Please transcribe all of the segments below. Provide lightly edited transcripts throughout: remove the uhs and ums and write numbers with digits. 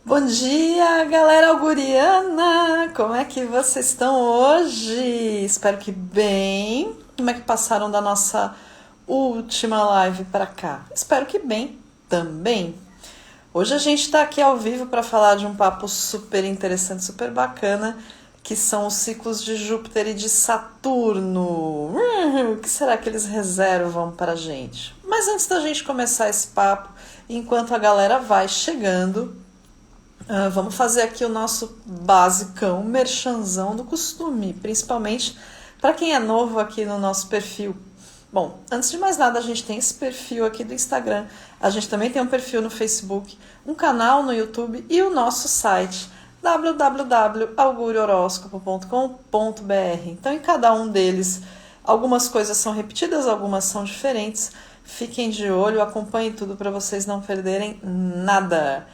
Bom dia, galera auguriana! Como é que vocês estão hoje? Espero que bem. Como é que passaram da nossa última live para cá? Espero que bem também. Hoje a gente está aqui ao vivo para falar de um papo super interessante, super bacana, que são os ciclos de Júpiter e de Saturno. O que será que eles reservam para a gente? Mas antes da gente começar esse papo, enquanto a galera vai chegando, vamos fazer aqui o nosso basicão, merchanzão do costume, principalmente para quem é novo aqui no nosso perfil. Bom, antes de mais nada, a gente tem esse perfil aqui do Instagram, a gente também tem um perfil no Facebook, um canal no YouTube e o nosso site www.auguriohoroscopo.com.br. Então, em cada um deles, algumas coisas são repetidas, algumas são diferentes. Fiquem de olho, acompanhem tudo para vocês não perderem nada.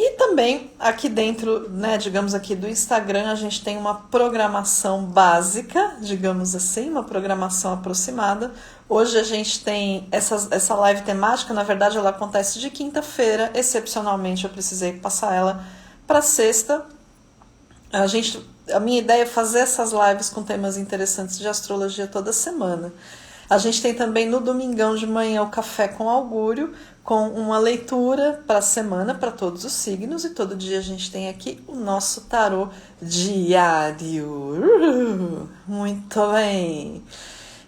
E também aqui dentro, né, digamos aqui do Instagram, a gente tem uma programação básica, digamos assim, uma programação aproximada. Hoje a gente tem essa live temática, na verdade ela acontece de quinta-feira, excepcionalmente eu precisei passar ela para sexta. A minha ideia é fazer essas lives com temas interessantes de astrologia toda semana. A gente tem também no domingão de manhã o Café com Augúrio, com uma leitura para a semana, para todos os signos, e todo dia a gente tem aqui o nosso tarô diário. Muito bem!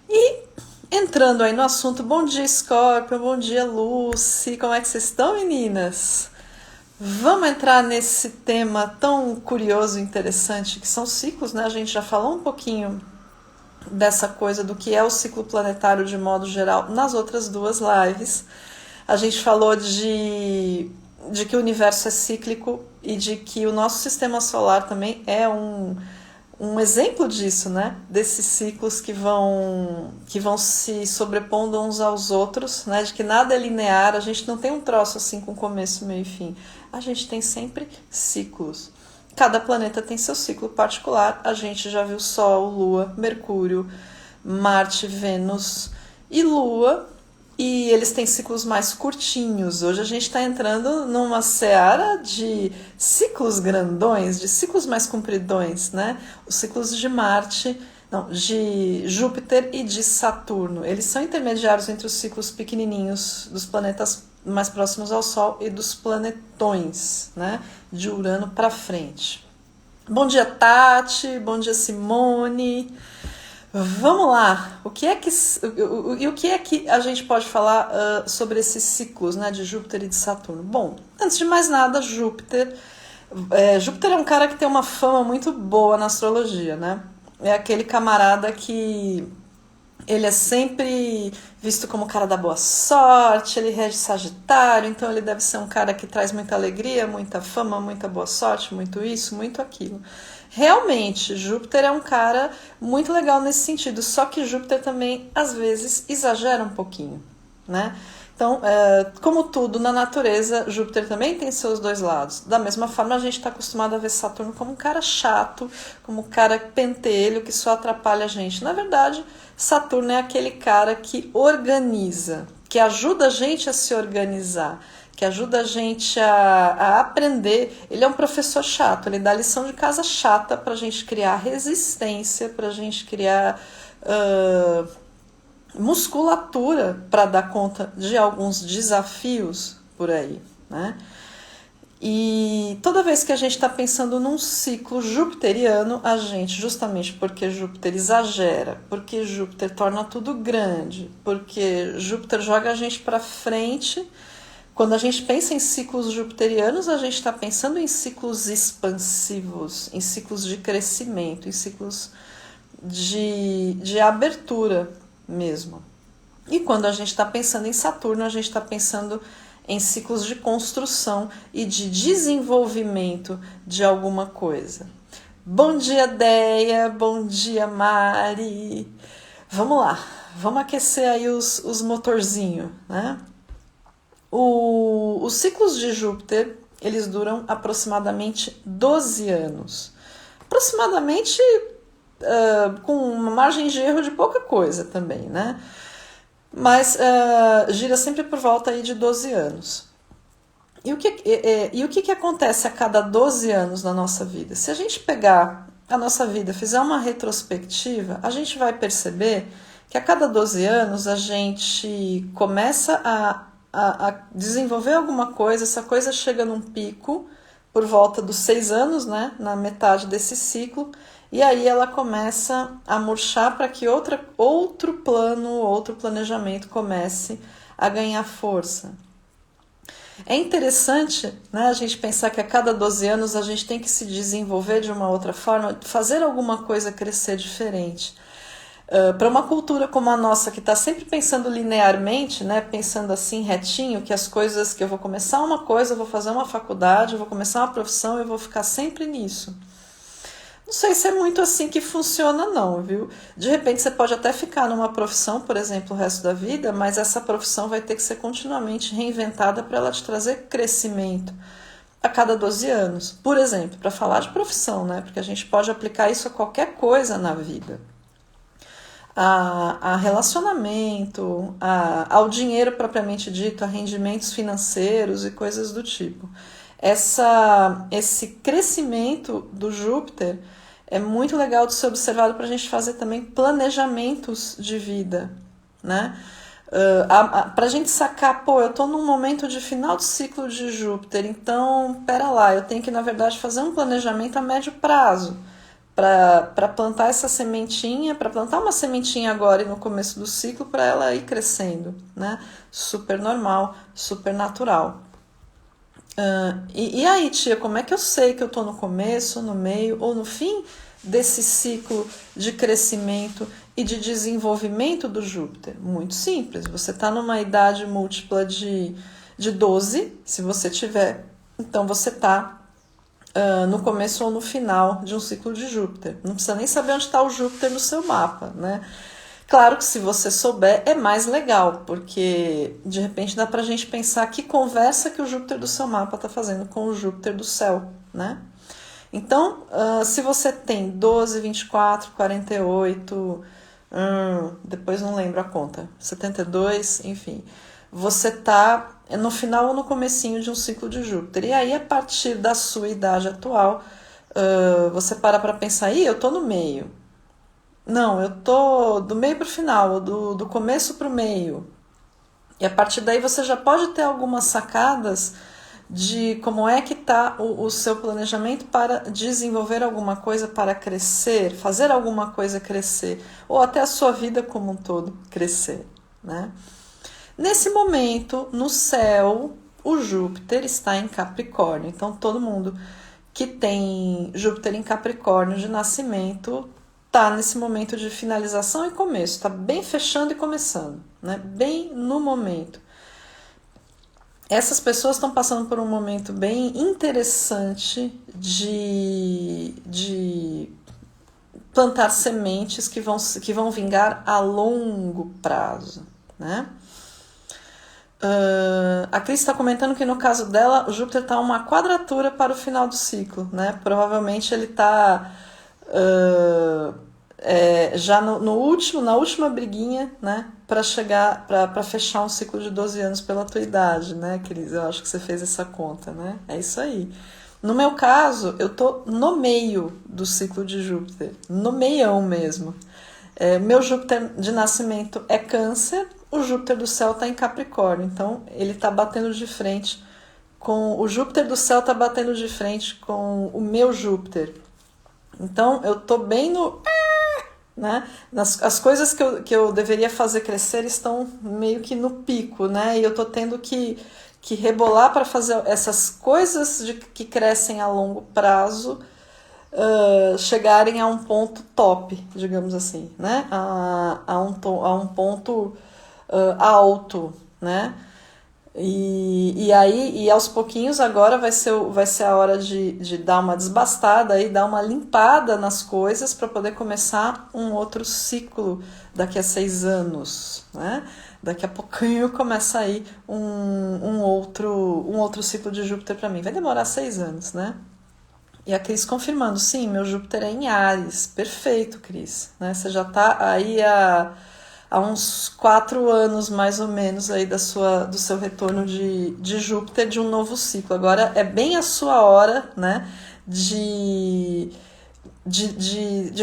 E entrando aí no assunto, bom dia Scorpio, bom dia Lucy, como é que vocês estão, meninas? Vamos entrar nesse tema tão curioso e interessante que são ciclos, né? A gente já falou um pouquinho dessa coisa do que é o ciclo planetário de modo geral nas outras duas lives. A gente falou de que o universo é cíclico e de que o nosso sistema solar também é um exemplo disso, né? Desses ciclos que vão se sobrepondo uns aos outros, né? De que nada é linear, a gente não tem um troço assim com começo, meio e fim. A gente tem sempre ciclos. Cada planeta tem seu ciclo particular. A gente já viu Sol, Lua, Mercúrio, Marte, Vênus e Lua. E eles têm ciclos mais curtinhos. Hoje a gente está entrando numa seara de ciclos grandões, de ciclos mais compridões, né? Os ciclos de de Júpiter e de Saturno. Eles são intermediários entre os ciclos pequenininhos dos planetas mais próximos ao Sol e dos planetões, né? De Urano para frente. Bom dia, Tati. Bom dia, Simone. Vamos lá. O que é que a gente pode falar sobre esses ciclos, né, de Júpiter e de Saturno? Bom, antes de mais nada, Júpiter é um cara que tem uma fama muito boa na astrologia, né? É aquele camarada que ele é sempre visto como o cara da boa sorte, ele rege Sagitário, então ele deve ser um cara que traz muita alegria, muita fama, muita boa sorte, muito isso, muito aquilo. Realmente, Júpiter é um cara muito legal nesse sentido, só que Júpiter também, às vezes, exagera um pouquinho, né? Então, como tudo na natureza, Júpiter também tem seus dois lados. Da mesma forma, a gente está acostumado a ver Saturno como um cara chato, como um cara pentelho, que só atrapalha a gente. Na verdade, Saturno é aquele cara que organiza, que ajuda a gente a se organizar, que ajuda a gente a aprender. Ele é um professor chato, ele dá lição de casa chata para a gente criar resistência, para a gente criar musculatura para dar conta de alguns desafios por aí, né? E toda vez que a gente está pensando num ciclo jupiteriano, a gente, justamente porque Júpiter exagera, porque Júpiter torna tudo grande, porque Júpiter joga a gente para frente. Quando a gente pensa em ciclos jupiterianos, a gente está pensando em ciclos expansivos, em ciclos de crescimento, em ciclos de abertura mesmo. E quando a gente está pensando em Saturno, a gente está pensando em ciclos de construção e de desenvolvimento de alguma coisa. Bom dia, Deia, bom dia, Mari. Vamos lá, vamos aquecer aí os motorzinhos, né? Os ciclos de Júpiter, eles duram aproximadamente 12 anos. Aproximadamente com uma margem de erro de pouca coisa também, né? Mas gira sempre por volta aí de 12 anos. E o que acontece a cada 12 anos na nossa vida? Se a gente pegar a nossa vida, fizer uma retrospectiva, a gente vai perceber que a cada 12 anos a gente começa a desenvolver alguma coisa, essa coisa chega num pico por volta dos 6 anos, né, na metade desse ciclo, e aí ela começa a murchar para que outro plano, outro planejamento comece a ganhar força. É interessante, né, a gente pensar que a cada 12 anos a gente tem que se desenvolver de uma outra forma, fazer alguma coisa crescer diferente. Para uma cultura como a nossa, que está sempre pensando linearmente, né, pensando assim retinho, que as coisas, que eu vou começar uma coisa, eu vou fazer uma faculdade, eu vou começar uma profissão e eu vou ficar sempre nisso. Não sei se é muito assim que funciona não, viu? De repente você pode até ficar numa profissão, por exemplo, o resto da vida, mas essa profissão vai ter que ser continuamente reinventada para ela te trazer crescimento a cada 12 anos. Por exemplo, para falar de profissão, né? Porque a gente pode aplicar isso a qualquer coisa na vida. A relacionamento, ao dinheiro propriamente dito, a rendimentos financeiros e coisas do tipo. Esse crescimento do Júpiter é muito legal de ser observado para a gente fazer também planejamentos de vida, né? Para a gente sacar, pô, eu estou num momento de final de ciclo de Júpiter, então, pera lá, eu tenho que, na verdade, fazer um planejamento a médio prazo para plantar essa sementinha, para plantar uma sementinha agora e no começo do ciclo, para ela ir crescendo, né? Super normal, super natural. E aí, tia, como é que eu sei que eu estou no começo, no meio ou no fim desse ciclo de crescimento e de desenvolvimento do Júpiter? Muito simples, você está numa idade múltipla de 12, se você tiver, então você está no começo ou no final de um ciclo de Júpiter. Não precisa nem saber onde está o Júpiter no seu mapa, né? Claro que se você souber é mais legal, porque de repente dá pra gente pensar que conversa que o Júpiter do seu mapa está fazendo com o Júpiter do céu, né? Então, se você tem 12, 24, 48, depois não lembro a conta, 72, enfim, você está no final ou no comecinho de um ciclo de Júpiter. E aí, a partir da sua idade atual, você para pensar, eu tô no meio. Não, eu tô do meio para o final, do começo para o meio. E a partir daí você já pode ter algumas sacadas de como é que está o seu planejamento para desenvolver alguma coisa, para crescer, fazer alguma coisa crescer, ou até a sua vida como um todo crescer, né? Nesse momento, no céu, o Júpiter está em Capricórnio. Então, todo mundo que tem Júpiter em Capricórnio de nascimento está nesse momento de finalização e começo. Está bem fechando e começando, né? Bem no momento. Essas pessoas estão passando por um momento bem interessante de plantar sementes que vão vingar a longo prazo, né? A Cris está comentando que no caso dela, o Júpiter está uma quadratura para o final do ciclo, né? Provavelmente ele está já na última briguinha, né? Para chegar, para fechar um ciclo de 12 anos pela tua idade, né, Cris? Eu acho que você fez essa conta, né? É isso aí. No meu caso, eu tô no meio do ciclo de Júpiter, no meião mesmo. Meu Júpiter de nascimento é Câncer, o Júpiter do céu está em Capricórnio, então ele está batendo de frente com o Júpiter do céu, está batendo de frente com o meu Júpiter. Então eu tô bem no, né? As coisas que eu deveria fazer crescer estão meio que no pico, né? E eu tô tendo que rebolar para fazer essas coisas que crescem a longo prazo chegarem a um ponto top, digamos assim, né? A um ponto alto, né? E aí, aos pouquinhos, agora vai ser a hora de dar uma desbastada e dar uma limpada nas coisas para poder começar um outro ciclo daqui a 6 anos, né? Daqui a pouquinho começa aí um outro ciclo de Júpiter para mim. Vai demorar 6 anos, né? E a Cris confirmando, sim, meu Júpiter é em Áries. Perfeito, Cris. Né? Você já está aí há uns 4 anos mais ou menos aí do seu retorno de Júpiter, de um novo ciclo. Agora é bem a sua hora, né, de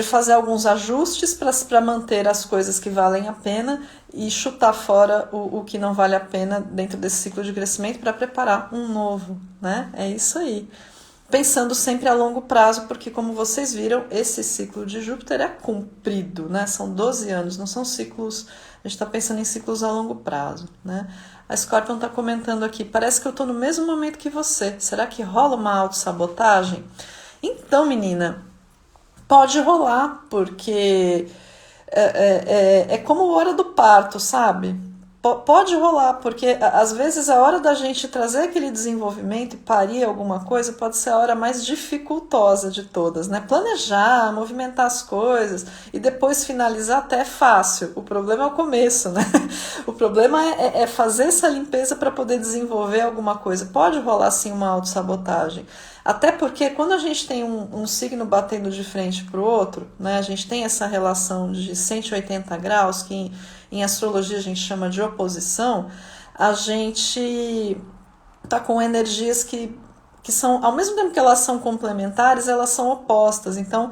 fazer alguns ajustes para manter as coisas que valem a pena e chutar fora o que não vale a pena dentro desse ciclo de crescimento para preparar um novo, né? É isso aí. Pensando sempre a longo prazo, porque como vocês viram, esse ciclo de Júpiter é comprido, né? São 12 anos, não são ciclos, a gente está pensando em ciclos a longo prazo, né? A Scorpion está comentando aqui, parece que eu estou no mesmo momento que você, será que rola uma autossabotagem? Então, menina, pode rolar, porque é como hora do parto, sabe? Pode rolar, porque às vezes a hora da gente trazer aquele desenvolvimento e parir alguma coisa pode ser a hora mais dificultosa de todas, né? Planejar, movimentar as coisas e depois finalizar até é fácil. O problema é o começo, né? O problema é fazer essa limpeza para poder desenvolver alguma coisa. Pode rolar sim uma autossabotagem. Até porque quando a gente tem um signo batendo de frente para o outro, né, a gente tem essa relação de 180 graus, que em astrologia a gente chama de oposição, a gente tá com energias que são, ao mesmo tempo que elas são complementares, elas são opostas. Então,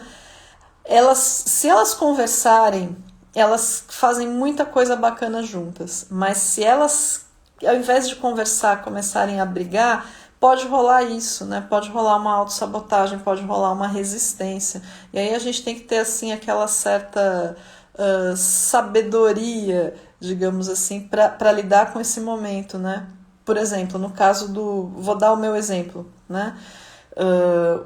se elas conversarem, elas fazem muita coisa bacana juntas. Mas se elas, ao invés de conversar, começarem a brigar, pode rolar isso, né? Pode rolar uma autossabotagem, pode rolar uma resistência. E aí a gente tem que ter, assim, aquela certa sabedoria, digamos assim, para lidar com esse momento, né? Por exemplo, no caso vou dar o meu exemplo, né?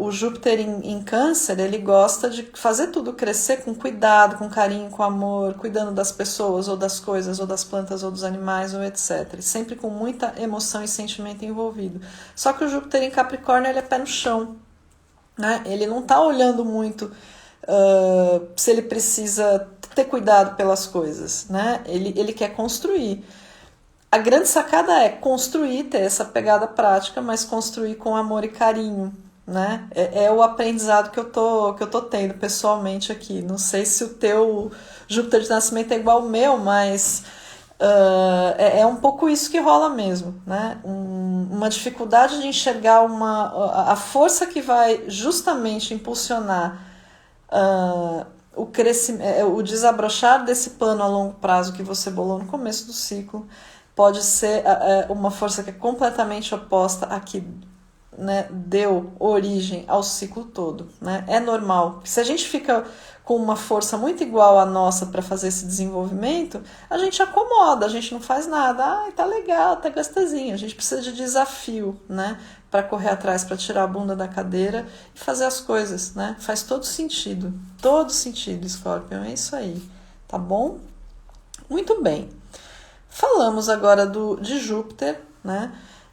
O Júpiter em Câncer, ele gosta de fazer tudo crescer com cuidado, com carinho, com amor, cuidando das pessoas, ou das coisas, ou das plantas, ou dos animais, ou etc. E sempre com muita emoção e sentimento envolvido. Só que o Júpiter em Capricórnio, ele é pé no chão, né? Ele não está olhando muito se ele precisa ter cuidado pelas coisas, né? Ele quer construir. A grande sacada é construir, ter essa pegada prática, mas construir com amor e carinho, né? É o aprendizado que eu tô tendo pessoalmente aqui. Não sei se o teu Júpiter de nascimento é igual ao meu, mas é um pouco isso que rola mesmo, né? Uma dificuldade de enxergar a força que vai justamente impulsionar o crescimento, o desabrochar desse plano a longo prazo que você bolou no começo do ciclo. Pode ser uma força que é completamente oposta à que, né, deu origem ao ciclo todo, né? É normal. Se a gente fica com uma força muito igual à nossa para fazer esse desenvolvimento, a gente acomoda, a gente não faz nada. Ai, tá legal, tá gostosinho. A gente precisa de desafio, né? Para correr atrás, para tirar a bunda da cadeira e fazer as coisas, né? Faz todo sentido, Scorpion. É isso aí, tá bom? Muito bem. Falamos agora de Júpiter, né?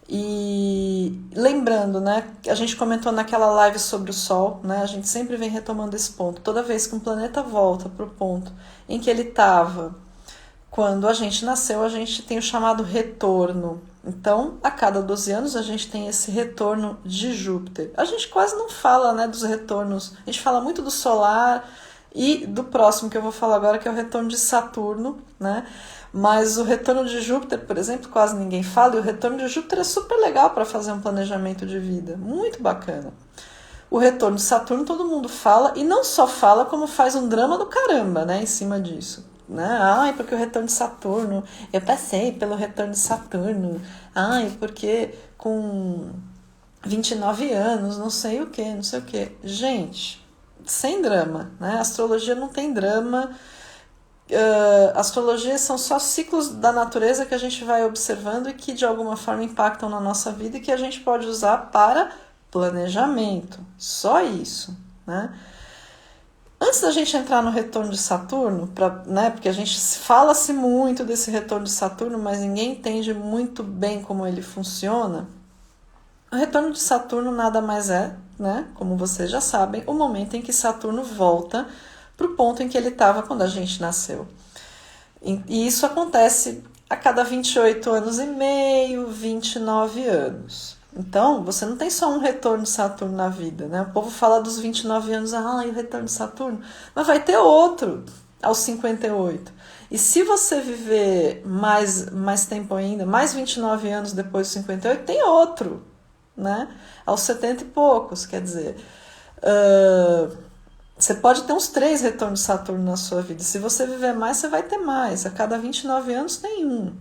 E lembrando, né? A gente comentou naquela live sobre o Sol, né? A gente sempre vem retomando esse ponto. Toda vez que um planeta volta para o ponto em que ele estava quando a gente nasceu, a gente tem o chamado retorno. Então, a cada 12 anos, a gente tem esse retorno de Júpiter. A gente quase não fala, né, dos retornos. A gente fala muito do solar e do próximo que eu vou falar agora, que é o retorno de Saturno, né? Mas o retorno de Júpiter, por exemplo, quase ninguém fala, e o retorno de Júpiter é super legal para fazer um planejamento de vida, muito bacana. O retorno de Saturno todo mundo fala, e não só fala, como faz um drama do caramba, né, em cima disso. Né? Ai, porque o retorno de Saturno, eu passei pelo retorno de Saturno, ai, porque com 29 anos, não sei o que. Gente, sem drama, né? A astrologia não tem drama. Astrologia são só ciclos da natureza que a gente vai observando e que de alguma forma impactam na nossa vida e que a gente pode usar para planejamento, só isso, né? Antes da gente entrar no retorno de Saturno, né, porque a gente fala-se muito desse retorno de Saturno, mas ninguém entende muito bem como ele funciona. O retorno de Saturno nada mais é, né, como vocês já sabem, o momento em que Saturno volta para o ponto em que ele estava quando a gente nasceu. E isso acontece a cada 28 anos e meio, 29 anos. Então, você não tem só um retorno de Saturno na vida, né? O povo fala dos 29 anos, e o retorno de Saturno, mas vai ter outro aos 58. E se você viver mais tempo ainda, mais 29 anos depois dos 58, tem outro, né? Aos 70 e poucos, quer dizer. Você pode ter uns 3 retornos de Saturno na sua vida. Se você viver mais, você vai ter mais. A cada 29 anos tem um.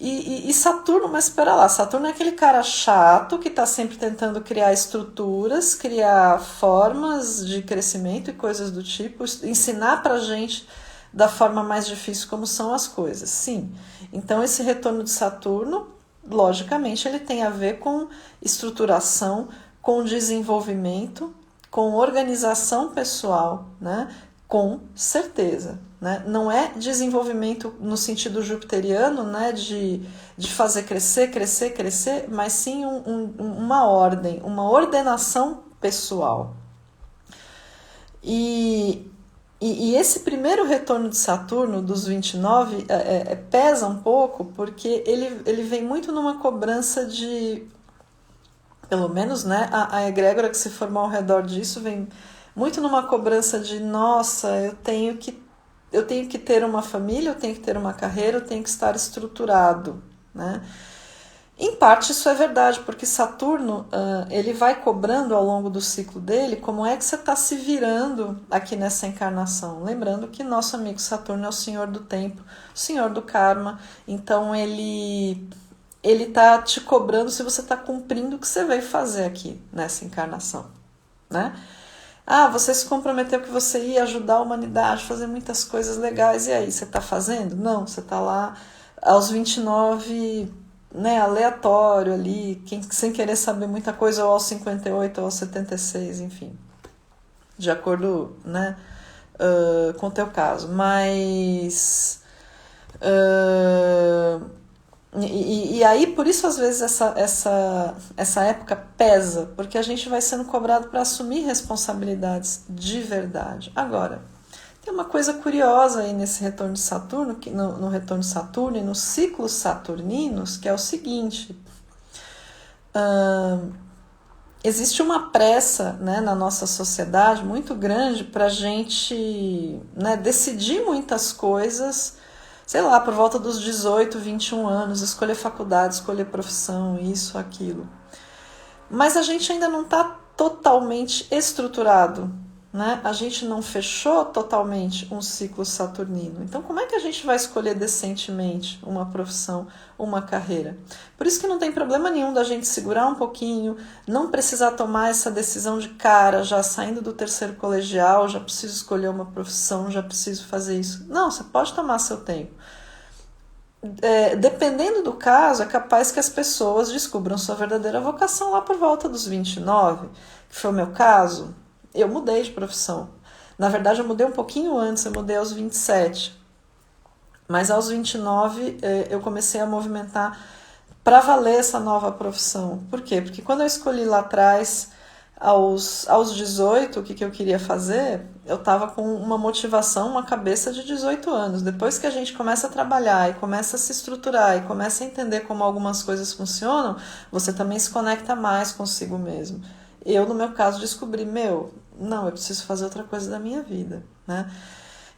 E Saturno, mas espera lá, Saturno é aquele cara chato que está sempre tentando criar estruturas, criar formas de crescimento e coisas do tipo, ensinar pra gente da forma mais difícil como são as coisas. Sim, então esse retorno de Saturno, logicamente, ele tem a ver com estruturação, com desenvolvimento, com organização pessoal, né? Com certeza. Né? Não é desenvolvimento no sentido jupiteriano, né? de fazer crescer, crescer, crescer, mas sim uma ordem, uma ordenação pessoal. E esse primeiro retorno de Saturno, dos 29, pesa um pouco, porque ele vem muito numa cobrança de, pelo menos, né, a egrégora que se formou ao redor disso vem muito numa cobrança de, nossa, eu tenho que ter uma família, eu tenho que ter uma carreira, eu tenho que estar estruturado, né? Em parte isso é verdade, porque Saturno ele vai cobrando ao longo do ciclo dele como é que você está se virando aqui nessa encarnação. Lembrando que nosso amigo Saturno é o senhor do tempo, o senhor do karma, então ele está te cobrando se você está cumprindo o que você veio fazer aqui nessa encarnação, né? Ah, você se comprometeu que você ia ajudar a humanidade, fazer muitas coisas legais, e aí, você está fazendo? Não, você está lá aos 29, né, aleatório ali, sem querer saber muita coisa, ou aos 58, ou aos 76, enfim, de acordo, né, com o teu caso. Mas... E aí, por isso, às vezes, essa época pesa, porque a gente vai sendo cobrado para assumir responsabilidades de verdade. Agora, tem uma coisa curiosa aí nesse retorno de Saturno, no retorno de Saturno e nos ciclos saturninos, que é o seguinte: existe uma pressa, né, na nossa sociedade muito grande para a gente, né, decidir muitas coisas, sei lá, por volta dos 18, 21 anos, escolher faculdade, escolher profissão, isso, aquilo. Mas a gente ainda não está totalmente estruturado, né? A gente não fechou totalmente um ciclo saturnino. Então, como é que a gente vai escolher decentemente uma profissão, uma carreira? Por isso que não tem problema nenhum da gente segurar um pouquinho, não precisar tomar essa decisão de cara, já saindo do terceiro colegial, já preciso escolher uma profissão, já preciso fazer isso. Não, você pode tomar seu tempo. Dependendo do caso, é capaz que as pessoas descubram sua verdadeira vocação lá por volta dos 29, que foi o meu caso. Eu mudei de profissão. Na verdade, eu mudei um pouquinho antes, eu mudei aos 27. Mas aos 29, eu comecei a movimentar para valer essa nova profissão. Por quê? Porque quando eu escolhi lá atrás, aos 18, o que eu queria fazer, eu estava com uma motivação, uma cabeça de 18 anos. Depois que a gente começa a trabalhar e começa a se estruturar e começa a entender como algumas coisas funcionam, você também se conecta mais consigo mesmo. Eu, no meu caso, descobri, não, eu preciso fazer outra coisa da minha vida, né?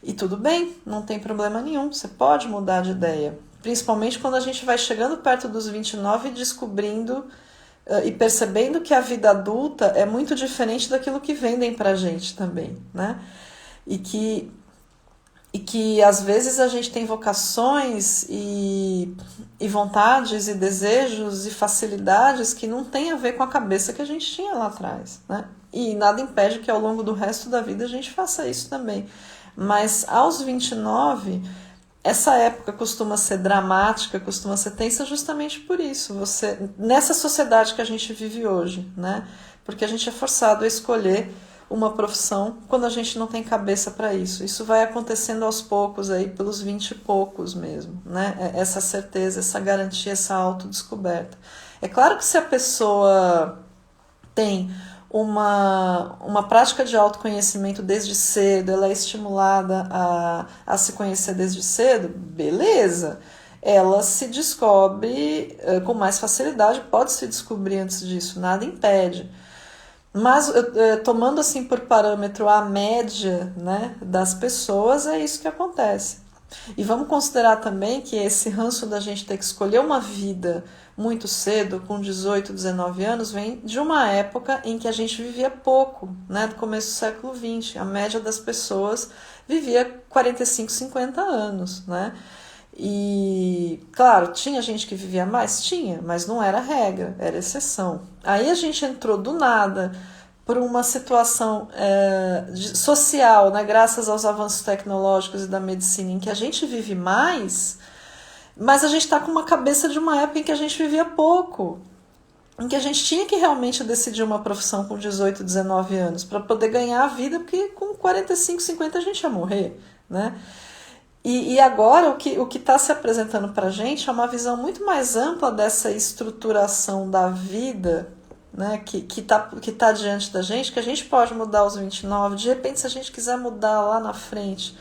E tudo bem, não tem problema nenhum, você pode mudar de ideia. Principalmente quando a gente vai chegando perto dos 29 e descobrindo e percebendo que a vida adulta é muito diferente daquilo que vendem pra gente também, né? E que às vezes a gente tem vocações e vontades e desejos e facilidades que não tem a ver com a cabeça que a gente tinha lá atrás, né? E nada impede que ao longo do resto da vida a gente faça isso também. Mas aos 29, essa época costuma ser dramática, costuma ser tensa justamente por isso. Nessa sociedade que a gente vive hoje, né? Porque a gente é forçado a escolher uma profissão quando a gente não tem cabeça para isso. Isso vai acontecendo aos poucos, aí, pelos 20 e poucos mesmo, né? Essa certeza, essa garantia, essa autodescoberta. É claro que se a pessoa tem uma prática de autoconhecimento desde cedo, ela é estimulada a se conhecer desde cedo, beleza, ela se descobre com mais facilidade, pode se descobrir antes disso, nada impede. Mas tomando assim por parâmetro a média, né, das pessoas, é isso que acontece. E vamos considerar também que esse ranço da gente ter que escolher uma vida muito cedo, com 18, 19 anos, vem de uma época em que a gente vivia pouco, né, do começo do século XX. A média das pessoas vivia 45, 50 anos, né? E, claro, tinha gente que vivia mais? Tinha, mas não era regra, era exceção. Aí a gente entrou do nada por uma situação social, né, graças aos avanços tecnológicos e da medicina, em que a gente vive mais, mas a gente está com uma cabeça de uma época em que a gente vivia pouco, em que a gente tinha que realmente decidir uma profissão com 18, 19 anos para poder ganhar a vida, porque com 45, 50 a gente ia morrer, né? E agora o que está se apresentando para a gente é uma visão muito mais ampla dessa estruturação da vida, né, que tá diante da gente, que a gente pode mudar aos 29, de repente se a gente quiser mudar lá na frente,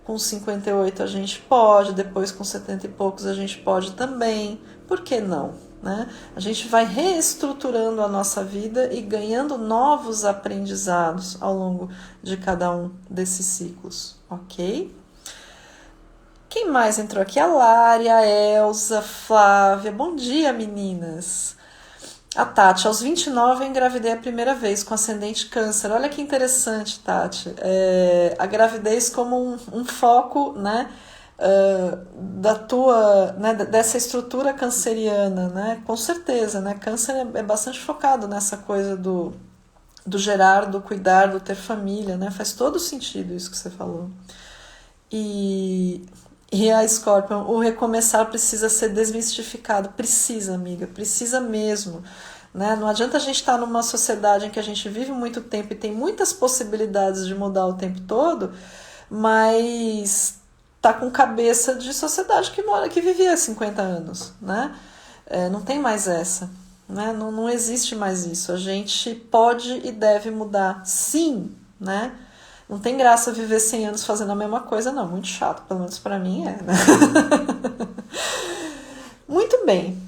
com 58 a gente pode, depois com 70 e poucos a gente pode também, por que não? Né? A gente vai reestruturando a nossa vida e ganhando novos aprendizados ao longo de cada um desses ciclos, ok? Quem mais entrou aqui? A Lari, a Elza, Flávia. Bom dia, meninas. A Tati, aos 29 eu engravidei a primeira vez com ascendente câncer. Olha que interessante, Tati. A gravidez como um foco, né, da tua, né, dessa estrutura canceriana, né? Com certeza, né? Câncer é bastante focado nessa coisa do gerar, do cuidar, do ter família, né? Faz todo sentido isso que você falou. E a Scorpion, o recomeçar precisa ser desmistificado. Precisa, amiga, precisa mesmo. Né? Não adianta a gente estar numa sociedade em que a gente vive muito tempo e tem muitas possibilidades de mudar o tempo todo, mas tá com cabeça de sociedade que vivia há 50 anos. Né? Não tem mais essa. Né? Não existe mais isso. A gente pode e deve mudar. Sim, né? Não tem graça viver 100 anos fazendo a mesma coisa, não. Muito chato, pelo menos pra mim é, né? Muito bem.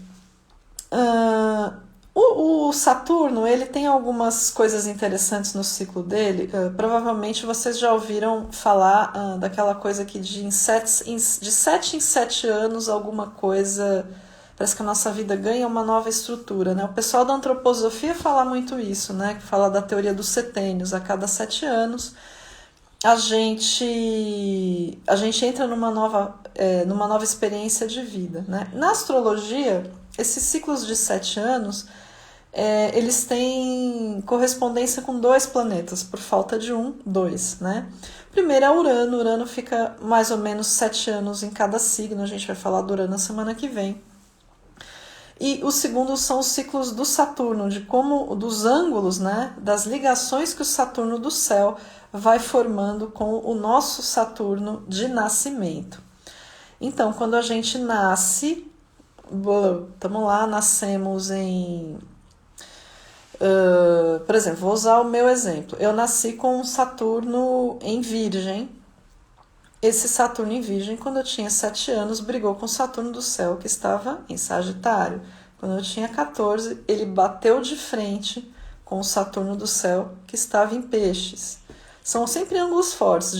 O Saturno, ele tem algumas coisas interessantes no ciclo dele. Provavelmente vocês já ouviram falar daquela coisa que de 7 em 7 anos alguma coisa... Parece que a nossa vida ganha uma nova estrutura, né? O pessoal da antroposofia fala muito isso, né? Que fala da teoria dos setênios. A cada 7 anos... a gente entra numa nova experiência de vida. Né? Na astrologia, esses ciclos de 7 anos, eles têm correspondência com 2 planetas, por falta de 2. Né? Primeiro é Urano. Urano fica mais ou menos 7 anos em cada signo, a gente vai falar do Urano na semana que vem. E o segundo são os ciclos do Saturno, dos ângulos, né, das ligações que o Saturno do céu vai formando com o nosso Saturno de nascimento. Então, quando a gente nasce, estamos lá, nascemos em... por exemplo, vou usar o meu exemplo. Eu nasci com um Saturno em Virgem. Esse Saturno em Virgem, quando eu tinha 7 anos, brigou com o Saturno do céu, que estava em Sagitário. Quando eu tinha 14, ele bateu de frente com o Saturno do céu, que estava em Peixes. São sempre ângulos fortes,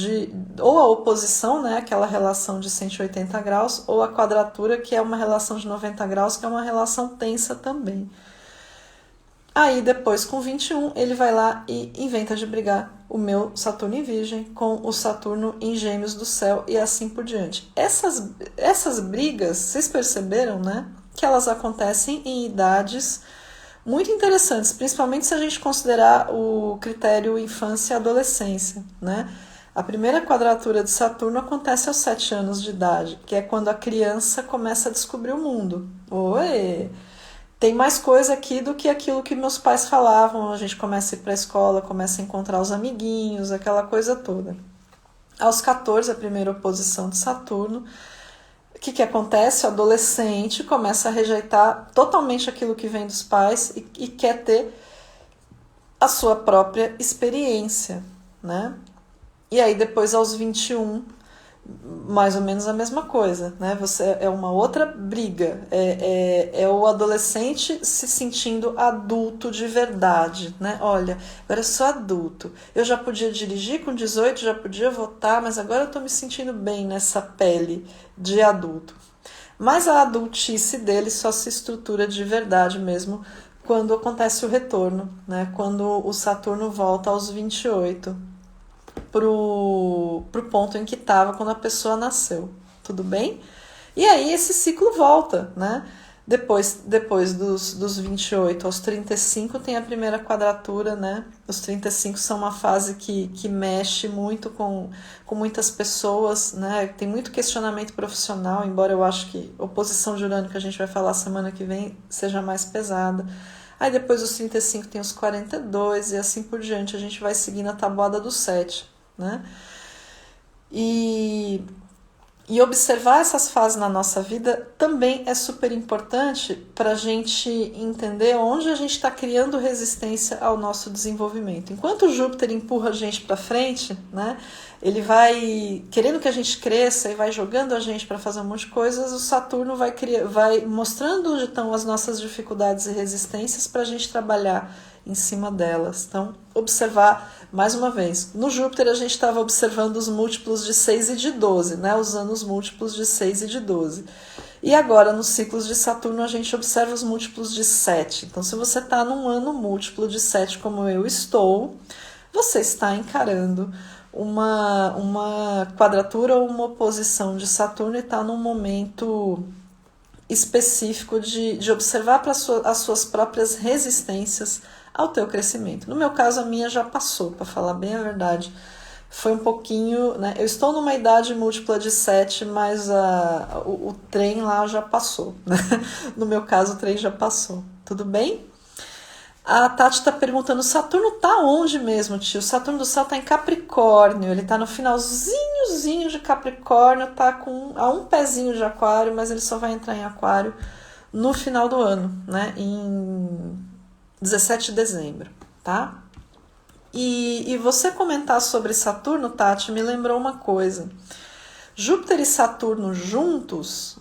ou a oposição, né, aquela relação de 180 graus, ou a quadratura, que é uma relação de 90 graus, que é uma relação tensa também. Aí depois, com 21, ele vai lá e inventa de brigar o meu Saturno em Virgem com o Saturno em Gêmeos do céu e assim por diante. Essas brigas, vocês perceberam, né? Que elas acontecem em idades muito interessantes, principalmente se a gente considerar o critério infância e adolescência, né? A primeira quadratura de Saturno acontece aos 7 anos de idade, que é quando a criança começa a descobrir o mundo. Oi! Tem mais coisa aqui do que aquilo que meus pais falavam. A gente começa a ir para a escola, começa a encontrar os amiguinhos, aquela coisa toda. Aos 14, a primeira oposição de Saturno. O que acontece? O adolescente começa a rejeitar totalmente aquilo que vem dos pais e quer ter a sua própria experiência, né? E aí depois, aos 21, mais ou menos a mesma coisa, né? Você é uma outra briga, é o adolescente se sentindo adulto de verdade, né? Olha, agora eu sou adulto, eu já podia dirigir com 18, já podia votar, mas agora eu tô me sentindo bem nessa pele de adulto. Mas a adultice dele só se estrutura de verdade mesmo quando acontece o retorno, né? Quando o Saturno volta aos 28 pro ponto em que estava quando a pessoa nasceu, tudo bem? E aí esse ciclo volta, né? Depois dos 28 aos 35 tem a primeira quadratura, né? Os 35 são uma fase que mexe muito com muitas pessoas, né? Tem muito questionamento profissional, embora eu acho que oposição de Urano, que a gente vai falar semana que vem, seja mais pesada. Aí depois dos 35 tem os 42 e assim por diante, a gente vai seguindo a tabuada do 7, né? E observar essas fases na nossa vida também é super importante para a gente entender onde a gente está criando resistência ao nosso desenvolvimento. Enquanto o Júpiter empurra a gente para frente, né, ele vai querendo que a gente cresça e vai jogando a gente para fazer um monte de coisas, o Saturno vai mostrando onde estão as nossas dificuldades e resistências para a gente trabalhar em cima delas. Então, observar mais uma vez. No Júpiter a gente estava observando os múltiplos de 6 e de 12, né? Usando os múltiplos de 6 e de 12. E agora, nos ciclos de Saturno, a gente observa os múltiplos de 7. Então, se você está num ano múltiplo de 7, como eu estou, você está encarando uma quadratura ou uma oposição de Saturno e está num momento específico de observar para as suas próprias resistências ao teu crescimento. No meu caso, a minha já passou, para falar bem a verdade. Foi um pouquinho, né? Eu estou numa idade múltipla de 7, mas o trem lá já passou, né? No meu caso, o trem já passou. Tudo bem? A Tati está perguntando, Saturno tá onde mesmo, tio? O Saturno do céu tá em Capricórnio, ele tá no finalzinhozinho de Capricórnio, tá a um pezinho de Aquário, mas ele só vai entrar em Aquário no final do ano, né? Em 17 de dezembro, tá? E você comentar sobre Saturno, Tati, me lembrou uma coisa. Júpiter e Saturno juntos,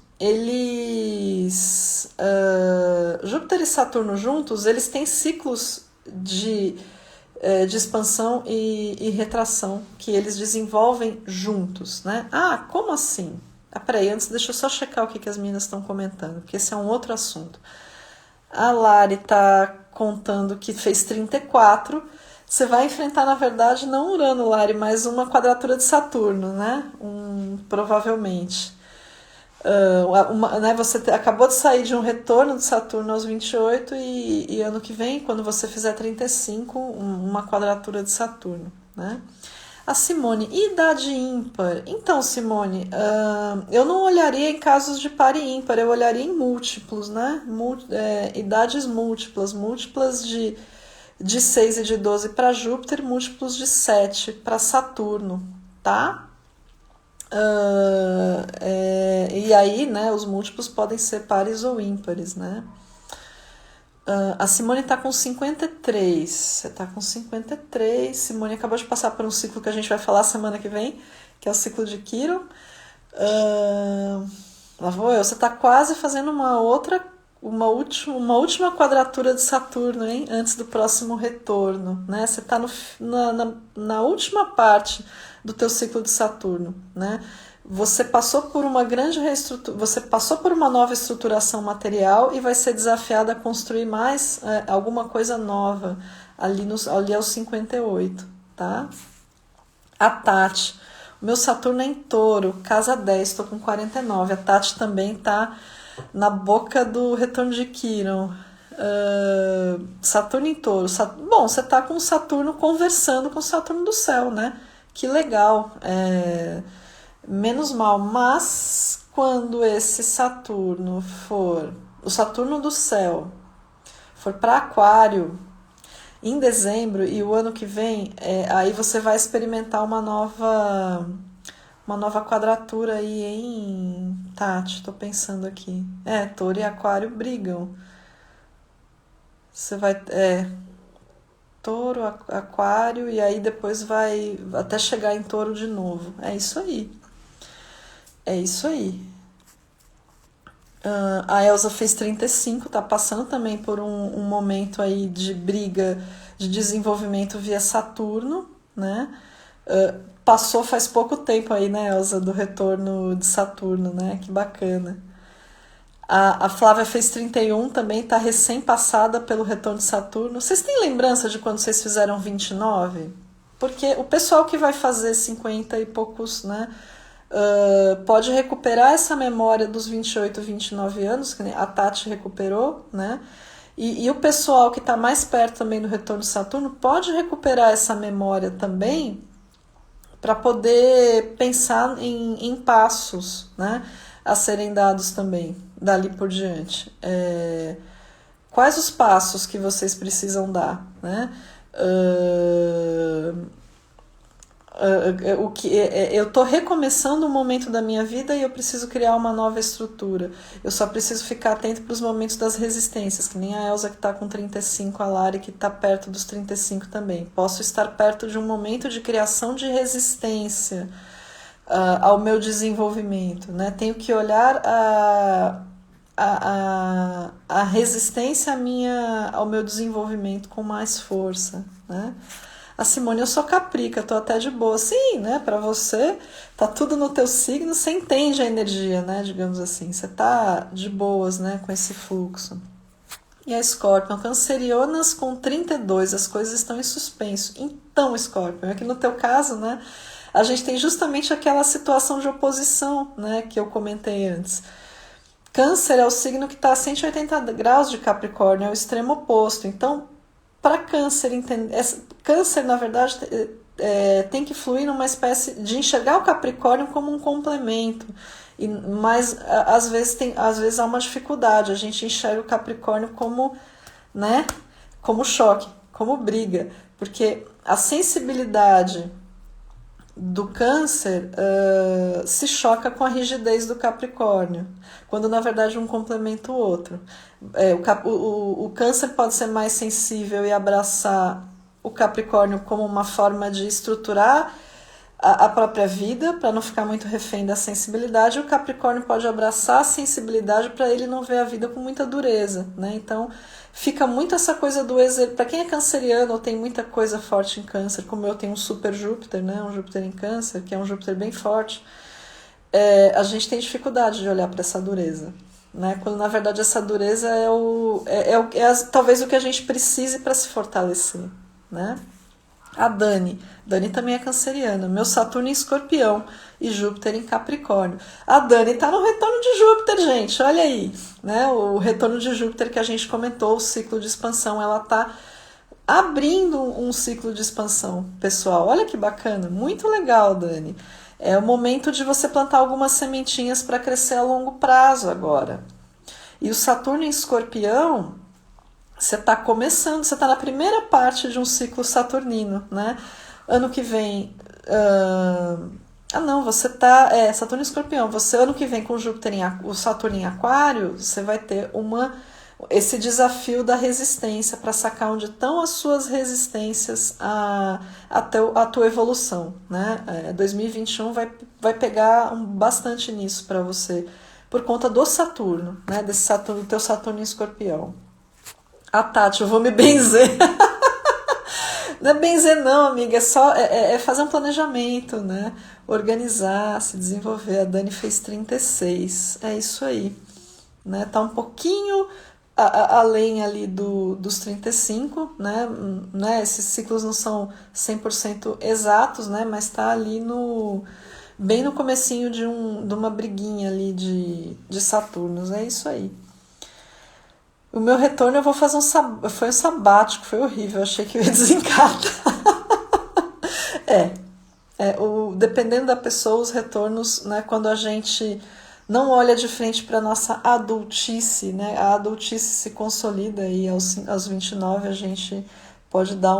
Júpiter e Saturno juntos, eles têm ciclos de expansão e retração que eles desenvolvem juntos, né? Ah, como assim? Peraí, antes deixa eu só checar o que as meninas estão comentando, porque esse é um outro assunto. A Lari está contando que fez 34. Você vai enfrentar, na verdade, não Urano, Lari, mas uma quadratura de Saturno, né? Provavelmente. Né, você acabou de sair de um retorno de Saturno aos 28 e ano que vem, quando você fizer 35, uma quadratura de Saturno, né? A Simone, e idade ímpar? Então, Simone, eu não olharia em casos de par e ímpar, eu olharia em múltiplos, né? Idades múltiplas de 6 e de 12 para Júpiter, múltiplos de 7 para Saturno, tá? E aí, né, os múltiplos podem ser pares ou ímpares, né? A Simone está com 53. Você está com 53. Simone acabou de passar por um ciclo que a gente vai falar semana que vem, que é o ciclo de Quiron. Lá vou eu. Você está quase fazendo uma última quadratura de Saturno, hein? Antes do próximo retorno, né? Você está na última parte do teu ciclo de Saturno, né? Você passou por uma grande você passou por uma nova estruturação material e vai ser desafiada a construir mais alguma coisa nova ali aos 58, tá? A Tati, o meu Saturno é em Touro, casa 10, estou com 49. A Tati também tá na boca do retorno de Quiron. Saturno em Touro. Bom, você tá com o Saturno conversando com o Saturno do céu, né? Que legal. Menos mal, mas quando esse Saturno o Saturno do céu, for para Aquário em dezembro e o ano que vem, aí você vai experimentar uma nova quadratura aí em Tati, tô pensando aqui. Touro e Aquário brigam. Você vai Touro, Aquário e aí depois vai até chegar em Touro de novo. É isso aí. É isso aí. A Elsa fez 35, tá passando também por um momento aí de briga, de desenvolvimento via Saturno, né? Passou faz pouco tempo aí, né, Elsa, do retorno de Saturno, né? Que bacana. A Flávia fez 31, também tá recém-passada pelo retorno de Saturno. Vocês têm lembrança de quando vocês fizeram 29? Porque o pessoal que vai fazer 50 e poucos, né? Pode recuperar essa memória dos 28, 29 anos, que a Tati recuperou, né? E o pessoal que está mais perto também do retorno de Saturno pode recuperar essa memória também para poder pensar em passos, né? A serem dados também, dali por diante. Quais os passos que vocês precisam dar, né? Eu estou recomeçando um momento da minha vida e eu preciso criar uma nova estrutura. Eu só preciso ficar atento para os momentos das resistências, que nem a Elsa que está com 35, a Lari que está perto dos 35 também. Posso estar perto de um momento de criação de resistência ao meu desenvolvimento, né? Tenho que olhar a resistência ao meu desenvolvimento com mais força, né? A Simone, eu sou caprica, tô até de boa. Sim, né? Pra você, tá tudo no teu signo, você entende a energia, né? Digamos assim, você tá de boas, né? Com esse fluxo. E a Scorpion, cancerianas com 32, as coisas estão em suspenso. Então, Scorpion, aqui no teu caso, né? A gente tem justamente aquela situação de oposição, né? Que eu comentei antes. Câncer é o signo que está a 180 graus de Capricórnio, é o extremo oposto. Então, para Câncer, Câncer, na verdade, tem que fluir numa espécie de enxergar o Capricórnio como um complemento. Mas, às vezes há uma dificuldade. A gente enxerga o Capricórnio como, né, como choque, como briga. Porque a sensibilidade do Câncer se choca com a rigidez do Capricórnio, quando na verdade um complementa o outro. O Câncer pode ser mais sensível e abraçar o Capricórnio como uma forma de estruturar a própria vida, para não ficar muito refém da sensibilidade, e o Capricórnio pode abraçar a sensibilidade para ele não ver a vida com muita dureza, né? Então fica muito essa coisa do exercício. Para quem é canceriano ou tem muita coisa forte em Câncer, como eu tenho um super Júpiter, né? Um Júpiter em Câncer, que é um Júpiter bem forte, a gente tem dificuldade de olhar para essa dureza, né? Quando na verdade essa dureza talvez o que a gente precise para se fortalecer, né? A Dani também é canceriana, meu Saturno em Escorpião e Júpiter em Capricórnio. A Dani tá no retorno de Júpiter, gente, olha aí, né? O retorno de Júpiter que a gente comentou, o ciclo de expansão, ela tá abrindo um ciclo de expansão, pessoal. Olha que bacana, muito legal, Dani. É o momento de você plantar algumas sementinhas para crescer a longo prazo agora. E o Saturno em Escorpião, você está começando, você está na primeira parte de um ciclo saturnino, né? Ano que vem. Você está. Saturno em Escorpião. Você, ano que vem, com o Saturno em Aquário, você vai ter esse desafio da resistência para sacar onde estão as suas resistências à tua evolução, né? 2021 vai pegar bastante nisso para você, por conta do Saturno, né? Desse Saturno, do teu Saturno em Escorpião. A Tati, eu vou me benzer. Não é benzer não, amiga, é fazer um planejamento, né? Organizar, se desenvolver. A Dani fez 36, é isso aí, né? Tá um pouquinho além ali dos 35, né? Esses ciclos não são 100% exatos, né? Mas tá ali bem no comecinho de uma briguinha ali de Saturnos, é isso aí. O meu retorno eu vou fazer foi um sabático, foi horrível, eu achei que eu ia desencarnar. Dependendo da pessoa, os retornos, né, quando a gente não olha de frente para a nossa adultice, né, a adultice se consolida e aos 29 a gente pode dar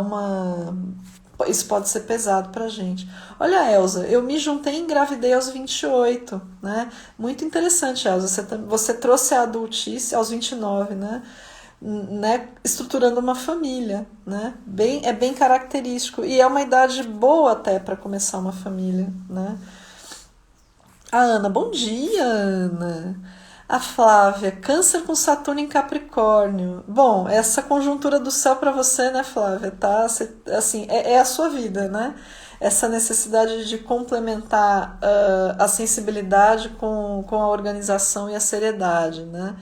isso pode ser pesado pra gente. Olha, Elza, eu me juntei e engravidei aos 28, né? Muito interessante, Elza. Você trouxe a adultice aos 29, né? Estruturando uma família, né? É bem característico. E é uma idade boa até para começar uma família, né? A Ana, bom dia, Ana. A Flávia, Câncer com Saturno em Capricórnio. Bom, essa conjuntura do céu para você, né, Flávia, tá? Assim, é a sua vida, né? Essa necessidade de complementar a sensibilidade com a organização e a seriedade, né?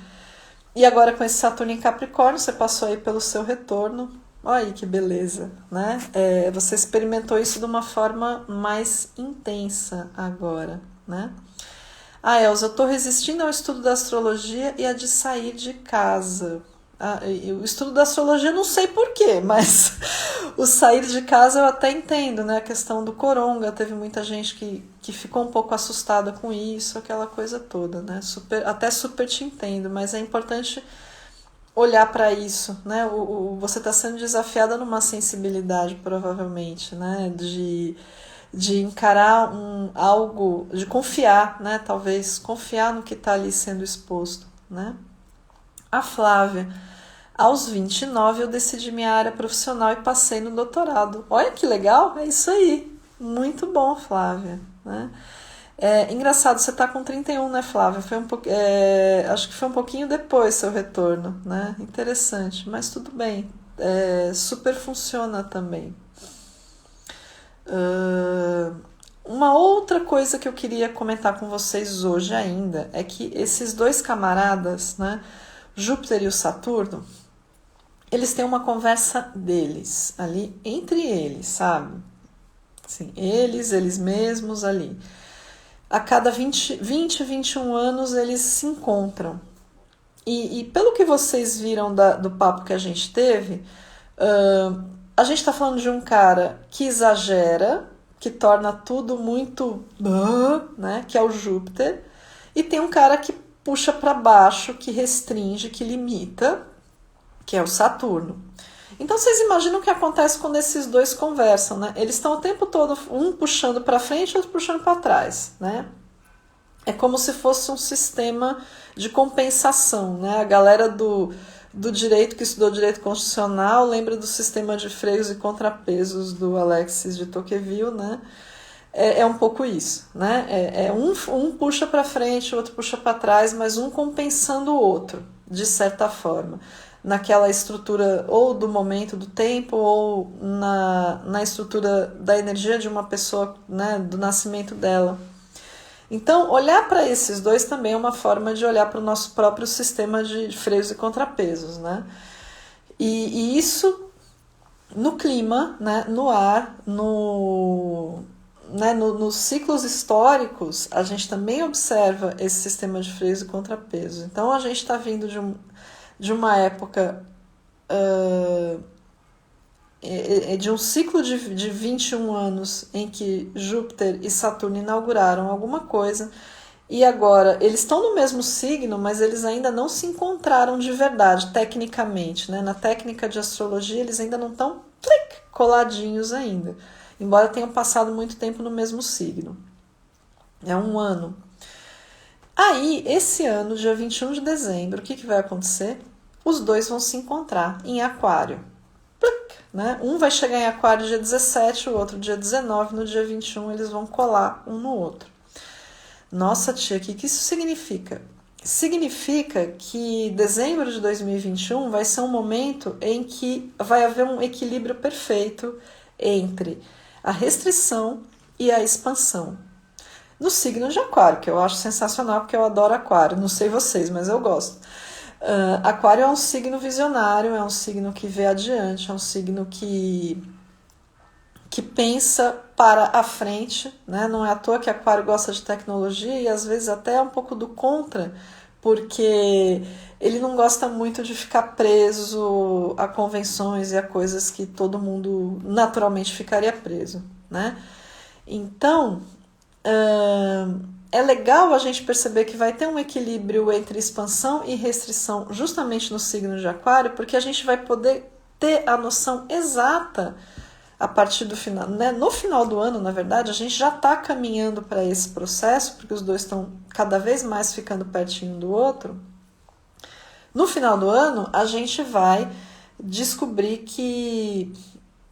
E agora com esse Saturno em Capricórnio, você passou aí pelo seu retorno. Olha aí que beleza, né? Você experimentou isso de uma forma mais intensa agora, né? Ah, Elza, eu estou resistindo ao estudo da astrologia e a de sair de casa. E o estudo da astrologia eu não sei porquê, mas o sair de casa eu até entendo, né? A questão do coronga, teve muita gente que ficou um pouco assustada com isso, aquela coisa toda, né? Até super te entendo, mas é importante olhar para isso, né? Você está sendo desafiada numa sensibilidade, provavelmente, né? De encarar algo, de confiar, né? Talvez confiar no que está ali sendo exposto, né? A Flávia, aos 29 eu decidi minha área profissional e passei no doutorado. Olha que legal, é isso aí. Muito bom, Flávia, né? Engraçado, você tá com 31, né, Flávia? Acho que foi um pouquinho depois seu retorno, né? Interessante, mas tudo bem. Super funciona também. Uma outra coisa que eu queria comentar com vocês hoje ainda é que esses dois camaradas, né, Júpiter e o Saturno, eles têm uma conversa deles, ali, entre eles, sabe? Assim, eles mesmos ali. A cada 21 anos eles se encontram. E pelo que vocês viram do papo que a gente teve, a gente está falando de um cara que exagera, que torna tudo muito, né, que é o Júpiter, e tem um cara que puxa para baixo, que restringe, que limita, que é o Saturno. Então vocês imaginam o que acontece quando esses dois conversam, né? Eles estão o tempo todo um puxando para frente e outro puxando para trás, né? É como se fosse um sistema de compensação, né? A galera do direito, que estudou direito constitucional, lembra do sistema de freios e contrapesos do Alexis de Tocqueville, né? É um pouco isso, né? Um puxa para frente, o outro puxa para trás, mas um compensando o outro, de certa forma, naquela estrutura ou do momento do tempo ou na estrutura da energia de uma pessoa, né? Do nascimento dela. Então, olhar para esses dois também é uma forma de olhar para o nosso próprio sistema de freios e contrapesos, né? E isso no clima, né, no ar, nos ciclos históricos, a gente também observa esse sistema de freios e contrapesos. Então, a gente está vindo de uma época, de um ciclo de 21 anos em que Júpiter e Saturno inauguraram alguma coisa, e agora eles estão no mesmo signo, mas eles ainda não se encontraram de verdade, tecnicamente, né? Na técnica de astrologia, eles ainda não estão coladinhos ainda, embora tenham passado muito tempo no mesmo signo. É um ano. Aí, esse ano, dia 21 de dezembro, o que vai acontecer? Os dois vão se encontrar em Aquário. Né? Um vai chegar em Aquário dia 17, o outro dia 19, no dia 21 eles vão colar um no outro. Nossa, tia, o que isso significa? Significa que dezembro de 2021 vai ser um momento em que vai haver um equilíbrio perfeito entre a restrição e a expansão. No signo de Aquário, que eu acho sensacional, porque eu adoro Aquário. Não sei vocês, mas eu gosto. Aquário é um signo visionário, é um signo que vê adiante, é um signo que pensa para a frente, né? Não é à toa que Aquário gosta de tecnologia e às vezes até um pouco do contra, porque ele não gosta muito de ficar preso a convenções e a coisas que todo mundo naturalmente ficaria preso, né? Então, é legal a gente perceber que vai ter um equilíbrio entre expansão e restrição justamente no signo de Aquário, porque a gente vai poder ter a noção exata a partir do final, né? No final do ano, na verdade, a gente já está caminhando para esse processo, porque os dois estão cada vez mais ficando pertinho do outro. No final do ano, a gente vai descobrir que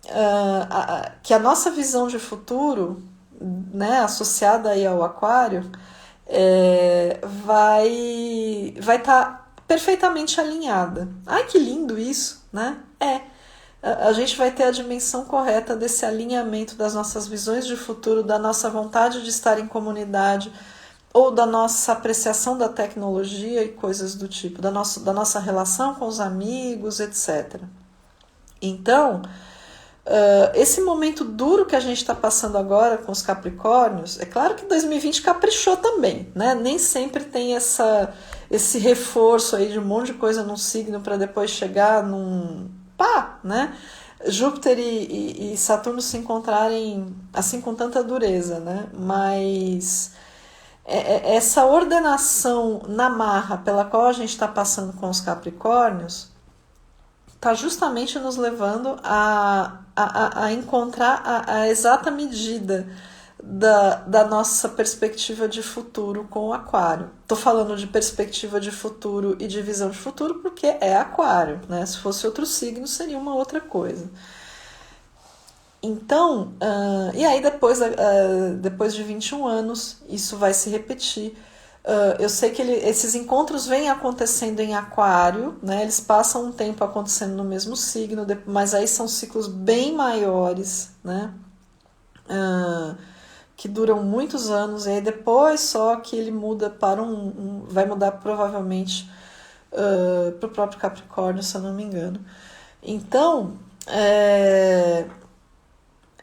a nossa visão de futuro, né, associada aí ao Aquário, vai estar perfeitamente alinhada. Ai, que lindo isso, né? A gente vai ter a dimensão correta desse alinhamento das nossas visões de futuro, da nossa vontade de estar em comunidade, ou da nossa apreciação da tecnologia e coisas do tipo, da nossa relação com os amigos, etc. Então, esse momento duro que a gente está passando agora com os Capricórnios, é claro que 2020 caprichou também, né? Nem sempre tem esse reforço aí de um monte de coisa num signo para depois chegar num pá, né? Júpiter e Saturno se encontrarem assim com tanta dureza, né? Mas essa ordenação na marra pela qual a gente está passando com os Capricórnios está justamente nos levando a encontrar a exata medida da nossa perspectiva de futuro com o Aquário. Estou falando de perspectiva de futuro e de visão de futuro porque é Aquário, né? Se fosse outro signo seria uma outra coisa. Então, e aí depois de 21 anos, isso vai se repetir. Eu sei que esses encontros vêm acontecendo em Aquário, né? Eles passam um tempo acontecendo no mesmo signo, mas aí são ciclos bem maiores, né? Que duram muitos anos, e aí depois só que ele muda para vai mudar provavelmente para o próprio Capricórnio, se eu não me engano. Então,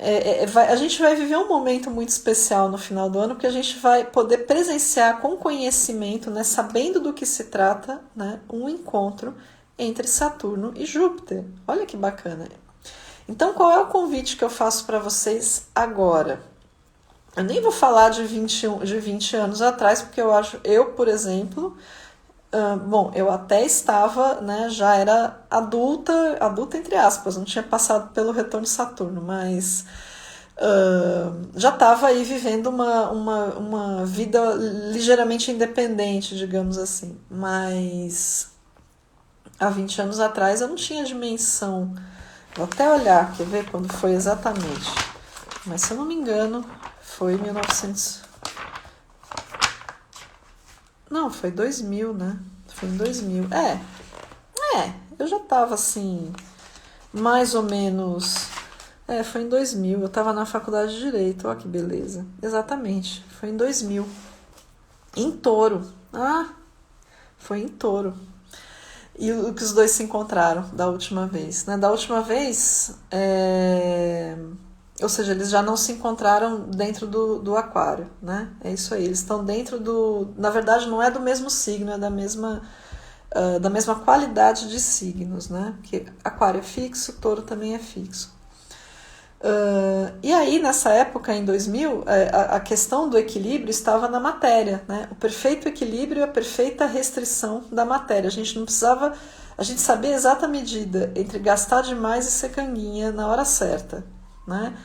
a gente vai viver um momento muito especial no final do ano, porque a gente vai poder presenciar com conhecimento, né, sabendo do que se trata, né, um encontro entre Saturno e Júpiter. Olha que bacana. Então, qual é o convite que eu faço para vocês agora? Eu nem vou falar de 20 anos atrás, porque eu, por exemplo, bom, eu até estava, né, já era adulta entre aspas, não tinha passado pelo retorno de Saturno, mas já estava aí vivendo uma vida ligeiramente independente, digamos assim. Mas há 20 anos atrás eu não tinha dimensão. Vou até olhar, quer ver quando foi exatamente. Mas se eu não me engano, foi 1900. Não, foi 2000, né? Foi em 2000. Eu já tava assim, mais ou menos. Foi em 2000. Eu tava na faculdade de Direito, ó que beleza. Exatamente, foi em 2000. Em Touro. Foi em Touro. E o que os dois se encontraram da última vez, né? Da última vez, ou seja, eles já não se encontraram dentro do Aquário, né? É isso aí, eles estão dentro na verdade não é do mesmo signo, é da mesma qualidade de signos, né? Porque Aquário é fixo, Touro também é fixo. E aí, nessa época, em 2000, a questão do equilíbrio estava na matéria, né? O perfeito equilíbrio e a perfeita restrição da matéria. A gente não precisava, a gente sabia a exata medida entre gastar demais e ser canguinha na hora certa, né?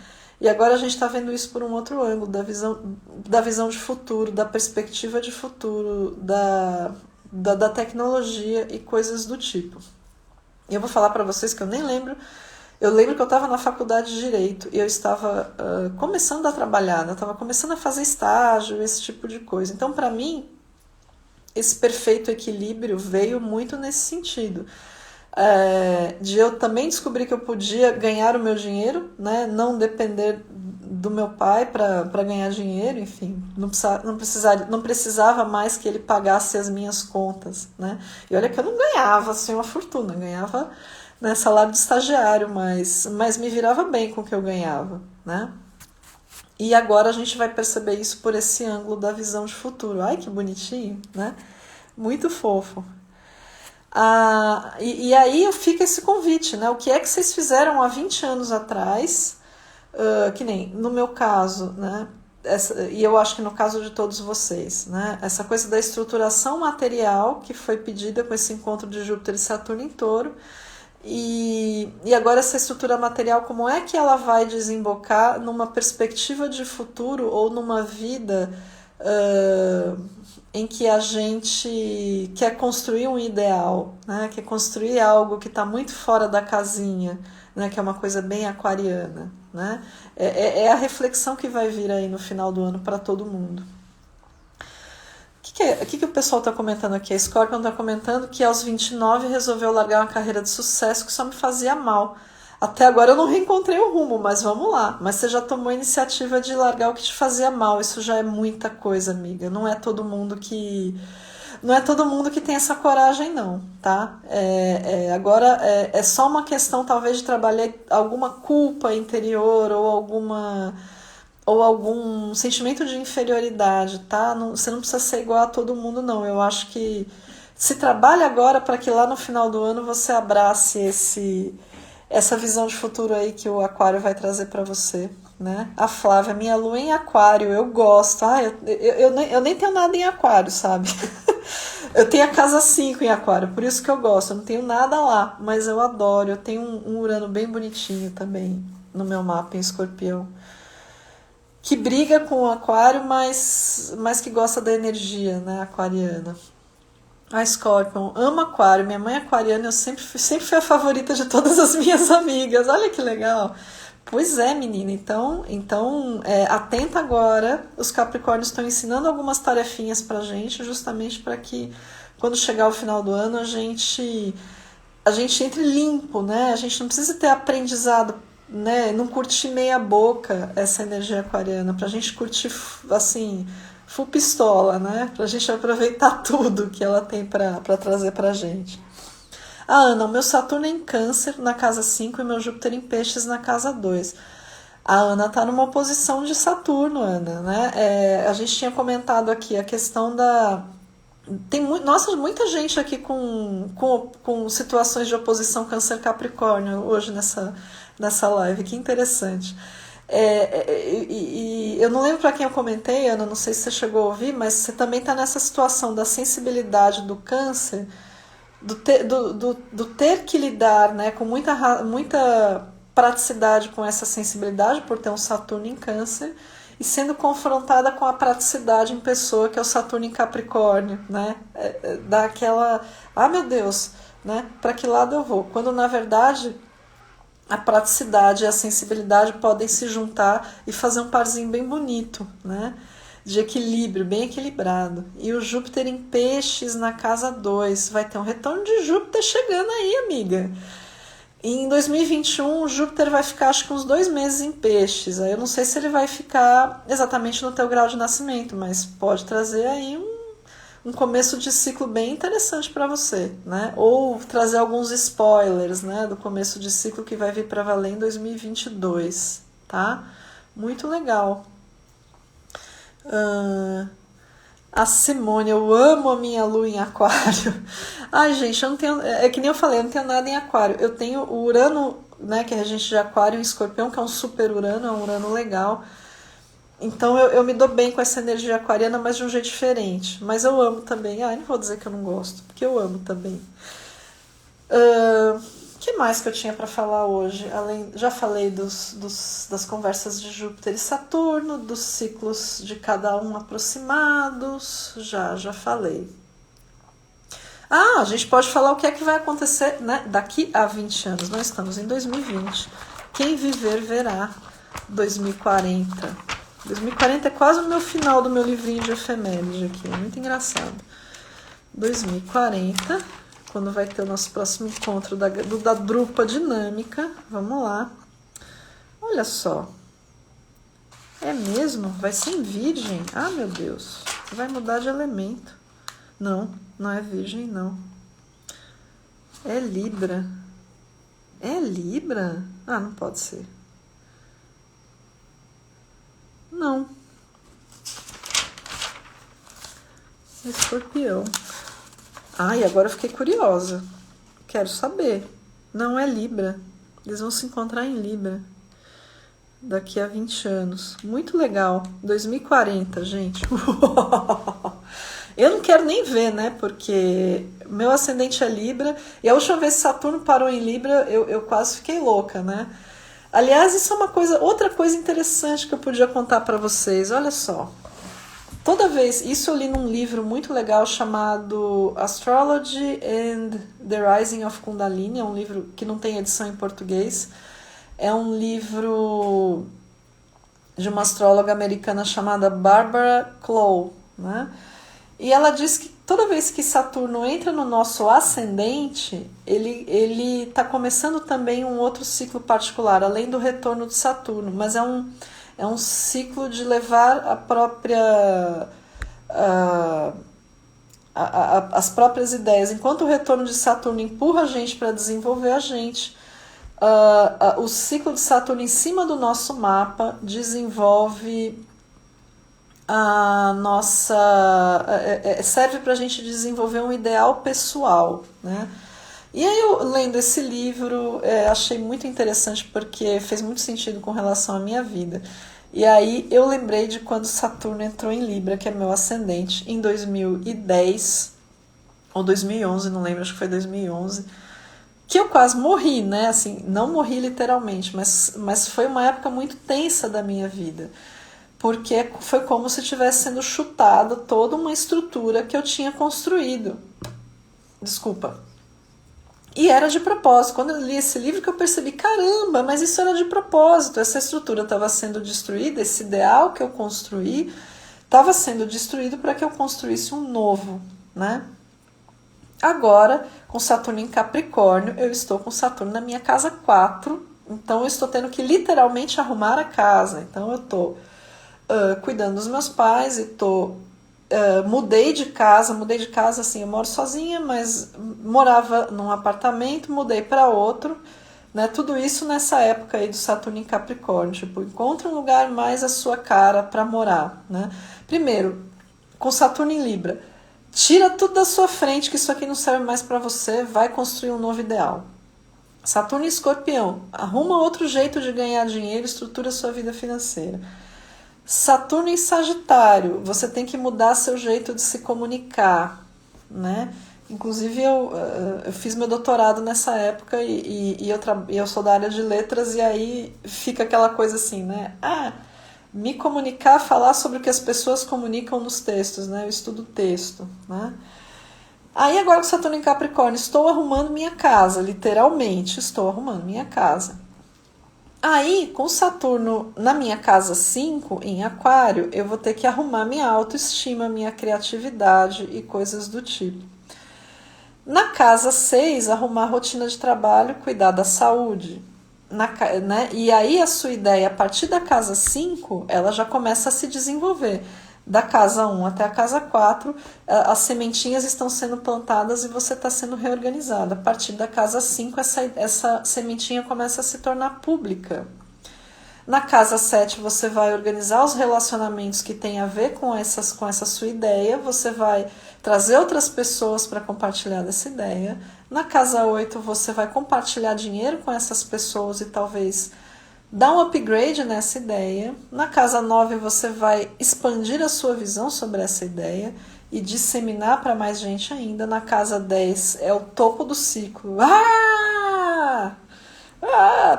E agora a gente está vendo isso por um outro ângulo, da visão de futuro, da perspectiva de futuro, da tecnologia e coisas do tipo. E eu vou falar para vocês que eu nem lembro. Eu lembro que eu estava na faculdade de Direito e eu estava começando a trabalhar, né? Eu estava começando a fazer estágio, esse tipo de coisa. Então, para mim, esse perfeito equilíbrio veio muito nesse sentido. De eu também descobrir que eu podia ganhar o meu dinheiro, né? Não depender do meu pai para ganhar dinheiro, enfim, não precisava mais que ele pagasse as minhas contas, né? E olha que eu não ganhava assim uma fortuna, eu ganhava, né, salário de estagiário, mas me virava bem com o que eu ganhava, né? E agora a gente vai perceber isso por esse ângulo da visão de futuro. Ai, que bonitinho, né? Muito fofo. E aí fica esse convite, né? O que é que vocês fizeram há 20 anos atrás, que nem no meu caso, né? E eu acho que no caso de todos vocês, né? Essa coisa da estruturação material que foi pedida com esse encontro de Júpiter e Saturno em Touro. E agora essa estrutura material, como é que ela vai desembocar numa perspectiva de futuro ou numa vida em que a gente quer construir um ideal, né? Quer construir algo que está muito fora da casinha, né? Que é uma coisa bem aquariana, né? É a reflexão que vai vir aí no final do ano para todo mundo. que o pessoal está comentando aqui? A Scorpion está comentando que aos 29 resolveu largar uma carreira de sucesso que só me fazia mal. Até agora eu não reencontrei o rumo, mas vamos lá. Mas você já tomou a iniciativa de largar o que te fazia mal. Isso já é muita coisa, amiga. Não é todo mundo que tem essa coragem, não, tá? Agora é só uma questão, talvez, de trabalhar alguma culpa interior ou algum sentimento de inferioridade, tá? Você não precisa ser igual a todo mundo, não. Eu acho que se trabalha agora para que lá no final do ano você abrace essa visão de futuro aí que o Aquário vai trazer para você, né? A Flávia, minha lua em Aquário, eu gosto. Eu nem tenho nada em Aquário, sabe? Eu tenho a casa 5 em Aquário, por isso que eu gosto. Eu não tenho nada lá, mas eu adoro. Eu tenho um Urano bem bonitinho também no meu mapa em Escorpião, que briga com o Aquário, mas que gosta da energia, né, aquariana. A Scorpion ama Aquário. Minha mãe é aquariana, eu sempre fui a favorita de todas as minhas amigas. Olha que legal. Pois é, menina. Então atenta agora. Os Capricórnios estão ensinando algumas tarefinhas pra gente, justamente para que quando chegar o final do ano a gente entre limpo, né? A gente não precisa ter aprendizado, né? Não curtir meia boca essa energia aquariana, pra gente curtir assim, full pistola, né? Pra gente aproveitar tudo que ela tem pra trazer pra gente. Ah, Ana, o meu Saturno é em Câncer na casa 5 e meu Júpiter em Peixes na casa 2. A Ana tá numa oposição de Saturno, Ana, né? A gente tinha comentado aqui a questão da. Nossa, muita gente aqui com situações de oposição Câncer-Capricórnio hoje nessa live, que interessante. E eu não lembro para quem eu comentei, Ana, não sei se você chegou a ouvir, mas você também está nessa situação da sensibilidade do Câncer, do ter que lidar, né, com muita praticidade com essa sensibilidade, por ter um Saturno em Câncer, e sendo confrontada com a praticidade em pessoa, que é o Saturno em Capricórnio, né? Dá aquela, meu Deus, né? Para que lado eu vou? Quando na verdade a praticidade e a sensibilidade podem se juntar e fazer um parzinho bem bonito, né? De equilíbrio, bem equilibrado. E o Júpiter em Peixes na casa 2, vai ter um retorno de Júpiter chegando aí, amiga. Em 2021, o Júpiter vai ficar acho que uns 2 meses em Peixes. Aí eu não sei se ele vai ficar exatamente no teu grau de nascimento, mas pode trazer aí um começo de ciclo bem interessante para você, né? Ou trazer alguns spoilers, né, do começo de ciclo que vai vir para valer em 2022, tá? Muito legal. A Simone, eu amo a minha lua em Aquário. Ai, gente, eu não tenho. É que nem eu falei, eu não tenho nada em Aquário. Eu tenho o Urano, né, que é regente de Aquário, em Escorpião, que é um super Urano, é um Urano legal. Então eu me dou bem com essa energia aquariana, mas de um jeito diferente. Mas eu amo também. Não vou dizer que eu não gosto, porque eu amo também. O que mais que eu tinha para falar hoje? Já falei das conversas de Júpiter e Saturno, dos ciclos de cada um aproximados. Já falei. A gente pode falar o que é que vai acontecer, né, daqui a 20 anos. Nós estamos em 2020. Quem viver verá 2040. 2040 é quase o meu final do meu livrinho de efeméride aqui. É muito engraçado. 2040, quando vai ter o nosso próximo encontro da Drupa Dinâmica. Vamos lá. Olha só. É mesmo? Vai ser em Virgem? Meu Deus. Vai mudar de elemento. Não é Virgem, não. É Libra. É Libra? Não pode ser. Não. Escorpião. Agora eu fiquei curiosa. Quero saber. Não é Libra. Eles vão se encontrar em Libra daqui a 20 anos. Muito legal. 2040, gente. Eu não quero nem ver, né? Porque meu ascendente é Libra. E a última vez que Saturno parou em Libra, eu quase fiquei louca, né? Aliás, isso é outra coisa interessante que eu podia contar para vocês. Olha só. Toda vez, isso eu li num livro muito legal chamado Astrology and the Rising of Kundalini. É um livro que não tem edição em português. É um livro de uma astróloga americana chamada Barbara Clow, né? E ela diz que toda vez que Saturno entra no nosso ascendente, ele está começando também um outro ciclo particular, além do retorno de Saturno, mas é um ciclo de levar a própria... as próprias ideias. Enquanto o retorno de Saturno empurra a gente para desenvolver a gente, o ciclo de Saturno em cima do nosso mapa desenvolve a nossa... serve para a gente desenvolver um ideal pessoal, né? E aí eu, lendo esse livro, achei muito interessante porque fez muito sentido com relação à minha vida. E aí eu lembrei de quando Saturno entrou em Libra, que é meu ascendente, em 2010 ou 2011, não lembro, acho que foi 2011, que eu quase morri, né? Assim, não morri literalmente, mas foi uma época muito tensa da minha vida, porque foi como se tivesse sendo chutada toda uma estrutura que eu tinha construído. Desculpa. E era de propósito. Quando eu li esse livro que eu percebi, caramba, mas isso era de propósito. Essa estrutura estava sendo destruída, esse ideal que eu construí estava sendo destruído para que eu construísse um novo, né? Agora, com Saturno em Capricórnio, eu estou com Saturno na minha casa 4, então eu estou tendo que literalmente arrumar a casa. Então eu estou cuidando dos meus pais e estou... mudei de casa assim, eu moro sozinha, mas morava num apartamento, mudei para outro, né? Tudo isso nessa época aí do Saturno em Capricórnio, tipo, encontra um lugar mais a sua cara para morar, né? Primeiro, com Saturno em Libra, tira tudo da sua frente, que isso aqui não serve mais para você, vai construir um novo ideal. Saturno em Escorpião, arruma outro jeito de ganhar dinheiro, estrutura sua vida financeira. Saturno em Sagitário, você tem que mudar seu jeito de se comunicar, né? Inclusive eu fiz meu doutorado nessa época e eu sou da área de letras, e aí fica aquela coisa assim, né? Me comunicar, falar sobre o que as pessoas comunicam nos textos, né? Eu estudo texto, né? Aí agora com Saturno em Capricórnio, estou arrumando minha casa, literalmente estou arrumando minha casa. Aí, com Saturno na minha casa 5, em Aquário, eu vou ter que arrumar minha autoestima, minha criatividade e coisas do tipo. Na casa 6, arrumar a rotina de trabalho, cuidar da saúde. Né? E aí a sua ideia, a partir da casa 5, ela já começa a se desenvolver. Da casa 1 até a casa 4, as sementinhas estão sendo plantadas e você está sendo reorganizado. A partir da casa 5, essa sementinha começa a se tornar pública. Na casa 7, você vai organizar os relacionamentos que têm a ver com essa sua ideia, você vai trazer outras pessoas para compartilhar dessa ideia. Na casa 8, você vai compartilhar dinheiro com essas pessoas e talvez dar um upgrade nessa ideia. Na casa 9, você vai expandir a sua visão sobre essa ideia e disseminar para mais gente ainda. Na casa 10, é o topo do ciclo.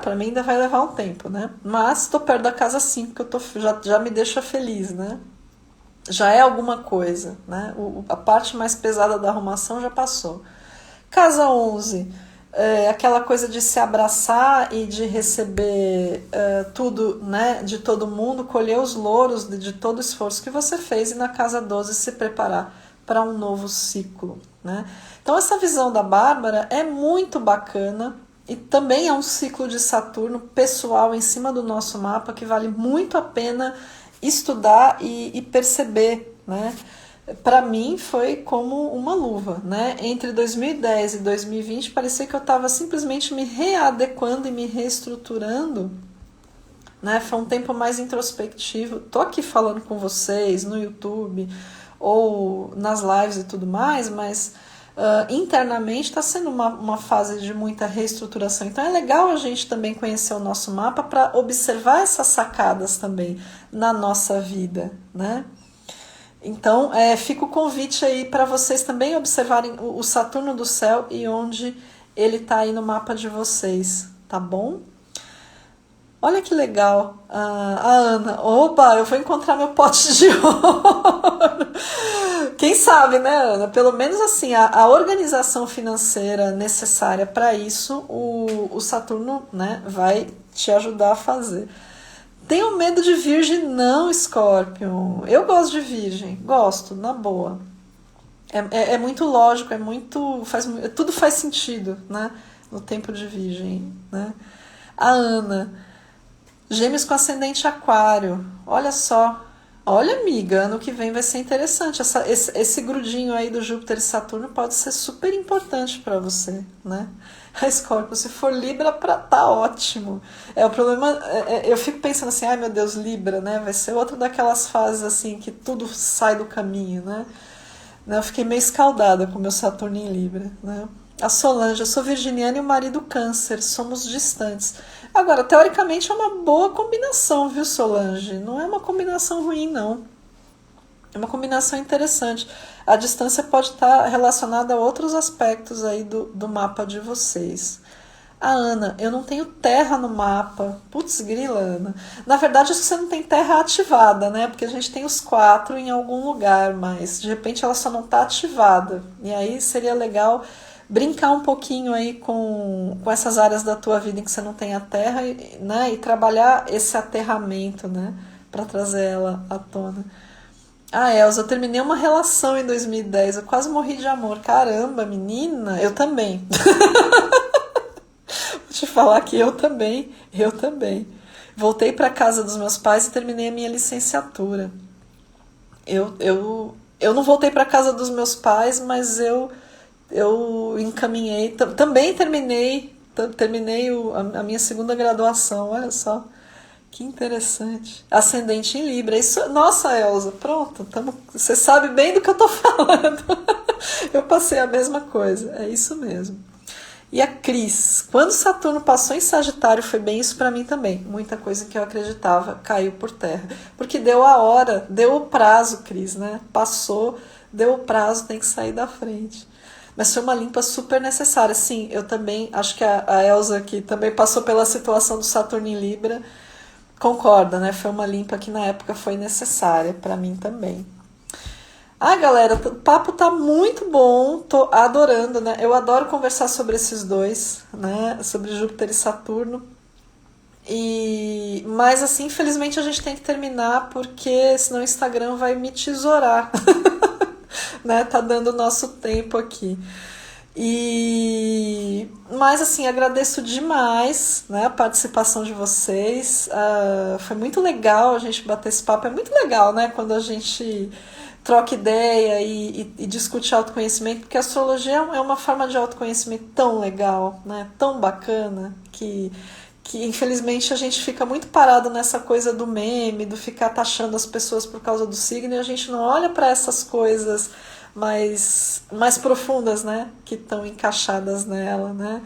Para mim ainda vai levar um tempo, né? Mas estou perto da casa 5, que já me deixa feliz, né? Já é alguma coisa, né? A parte mais pesada da arrumação já passou. Casa 11, aquela coisa de se abraçar e de receber tudo, né, de todo mundo, colher os louros de todo o esforço que você fez, e na casa 12 se preparar para um novo ciclo, né? Então essa visão da Bárbara é muito bacana e também é um ciclo de Saturno pessoal em cima do nosso mapa que vale muito a pena estudar e perceber, né? Para mim foi como uma luva, né? Entre 2010 e 2020 parecia que eu estava simplesmente me readequando e me reestruturando, né? Foi um tempo mais introspectivo. Tô aqui falando com vocês no YouTube ou nas lives e tudo mais, mas internamente está sendo uma fase de muita reestruturação. Então é legal a gente também conhecer o nosso mapa para observar essas sacadas também na nossa vida, né? Então, fica o convite aí para vocês também observarem o Saturno do céu e onde ele está aí no mapa de vocês, tá bom? Olha que legal, a Ana. Oba, eu vou encontrar meu pote de ouro. Quem sabe, né, Ana? Pelo menos assim, a organização financeira necessária para isso, o Saturno, né, vai te ajudar a fazer. Tenho medo de Virgem? Não, Scorpion. Eu gosto de Virgem, gosto, na boa. É muito lógico, tudo faz sentido, né? No tempo de Virgem, né? A Ana, Gêmeos com ascendente Aquário, olha só. Olha, amiga, ano que vem vai ser interessante. Esse grudinho aí do Júpiter e Saturno pode ser super importante para você, né? A Escorpio, se for Libra, tá ótimo. O problema, eu fico pensando assim, ai meu Deus, Libra, né? Vai ser outra daquelas fases assim que tudo sai do caminho, né? Eu fiquei meio escaldada com meu Saturno em Libra, né? A Solange, eu sou virginiana e o marido Câncer, somos distantes. Agora, teoricamente é uma boa combinação, viu, Solange? Não é uma combinação ruim, não. É uma combinação interessante. A distância pode estar relacionada a outros aspectos aí do mapa de vocês. A Ana, eu não tenho terra no mapa. Putz, grila, Ana. Na verdade, acho que você não tem terra ativada, né? Porque a gente tem os 4 em algum lugar, mas de repente ela só não está ativada. E aí seria legal brincar um pouquinho aí com essas áreas da tua vida em que você não tem a terra, né? E trabalhar esse aterramento, né? Para trazer ela à tona. Ah, Elza, eu terminei uma relação em 2010. Eu quase morri de amor. Caramba, menina, eu também. Vou te falar que eu também. Voltei para casa dos meus pais e terminei a minha licenciatura. Eu não voltei para casa dos meus pais, mas eu encaminhei, também terminei a minha segunda graduação, olha só. Que interessante. Ascendente em Libra. Isso, nossa, Elza, pronto. Você sabe bem do que eu tô falando. Eu passei a mesma coisa. É isso mesmo. E a Cris, quando Saturno passou em Sagitário, foi bem isso para mim também. Muita coisa que eu acreditava caiu por terra. Porque deu a hora, deu o prazo, Cris, né? Passou, deu o prazo, tem que sair da frente. Mas foi uma limpa super necessária. Sim, eu também, acho que a Elza aqui também passou pela situação do Saturno em Libra. Concorda, né? Foi uma limpa que na época foi necessária para mim também. Ah, galera, o papo tá muito bom, tô adorando, né? Eu adoro conversar sobre esses dois, né? Sobre Júpiter e Saturno. Mas assim, infelizmente a gente tem que terminar porque senão o Instagram vai me tesourar, né? Tá dando o nosso tempo aqui. Mas assim, agradeço demais, né, a participação de vocês. Foi muito legal a gente bater esse papo. É muito legal, né, quando a gente troca ideia e discute autoconhecimento, porque a astrologia é uma forma de autoconhecimento tão legal, né, tão bacana, que infelizmente a gente fica muito parado nessa coisa do meme, do ficar taxando as pessoas por causa do signo, e a gente não olha para essas coisas mais profundas, né? Que estão encaixadas nela, né?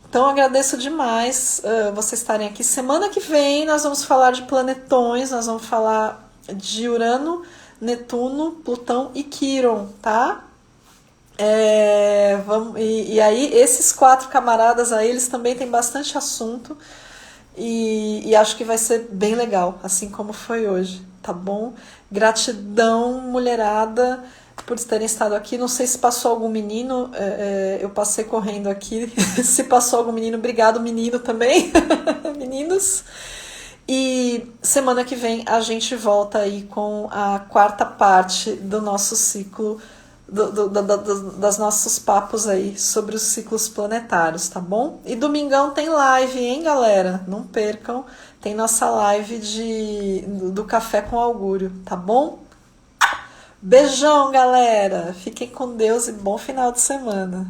Então eu agradeço demais vocês estarem aqui. Semana que vem nós vamos falar de planetões, nós vamos falar de Urano, Netuno, Plutão e Quíron, tá? E aí esses 4 camaradas aí, eles também têm bastante assunto e acho que vai ser bem legal, assim como foi hoje, tá bom? Gratidão, mulherada, por terem estado aqui. Não sei se passou algum menino, eu passei correndo aqui. Se passou algum menino, obrigado, menino também, meninos. E semana que vem a gente volta aí com a 4ª parte do nosso ciclo, das nossos papos aí sobre os ciclos planetários, tá bom? E domingão tem live, hein, galera? Não percam, tem nossa live do Café com Augúrio, tá bom? Beijão, galera! Fiquem com Deus e bom final de semana!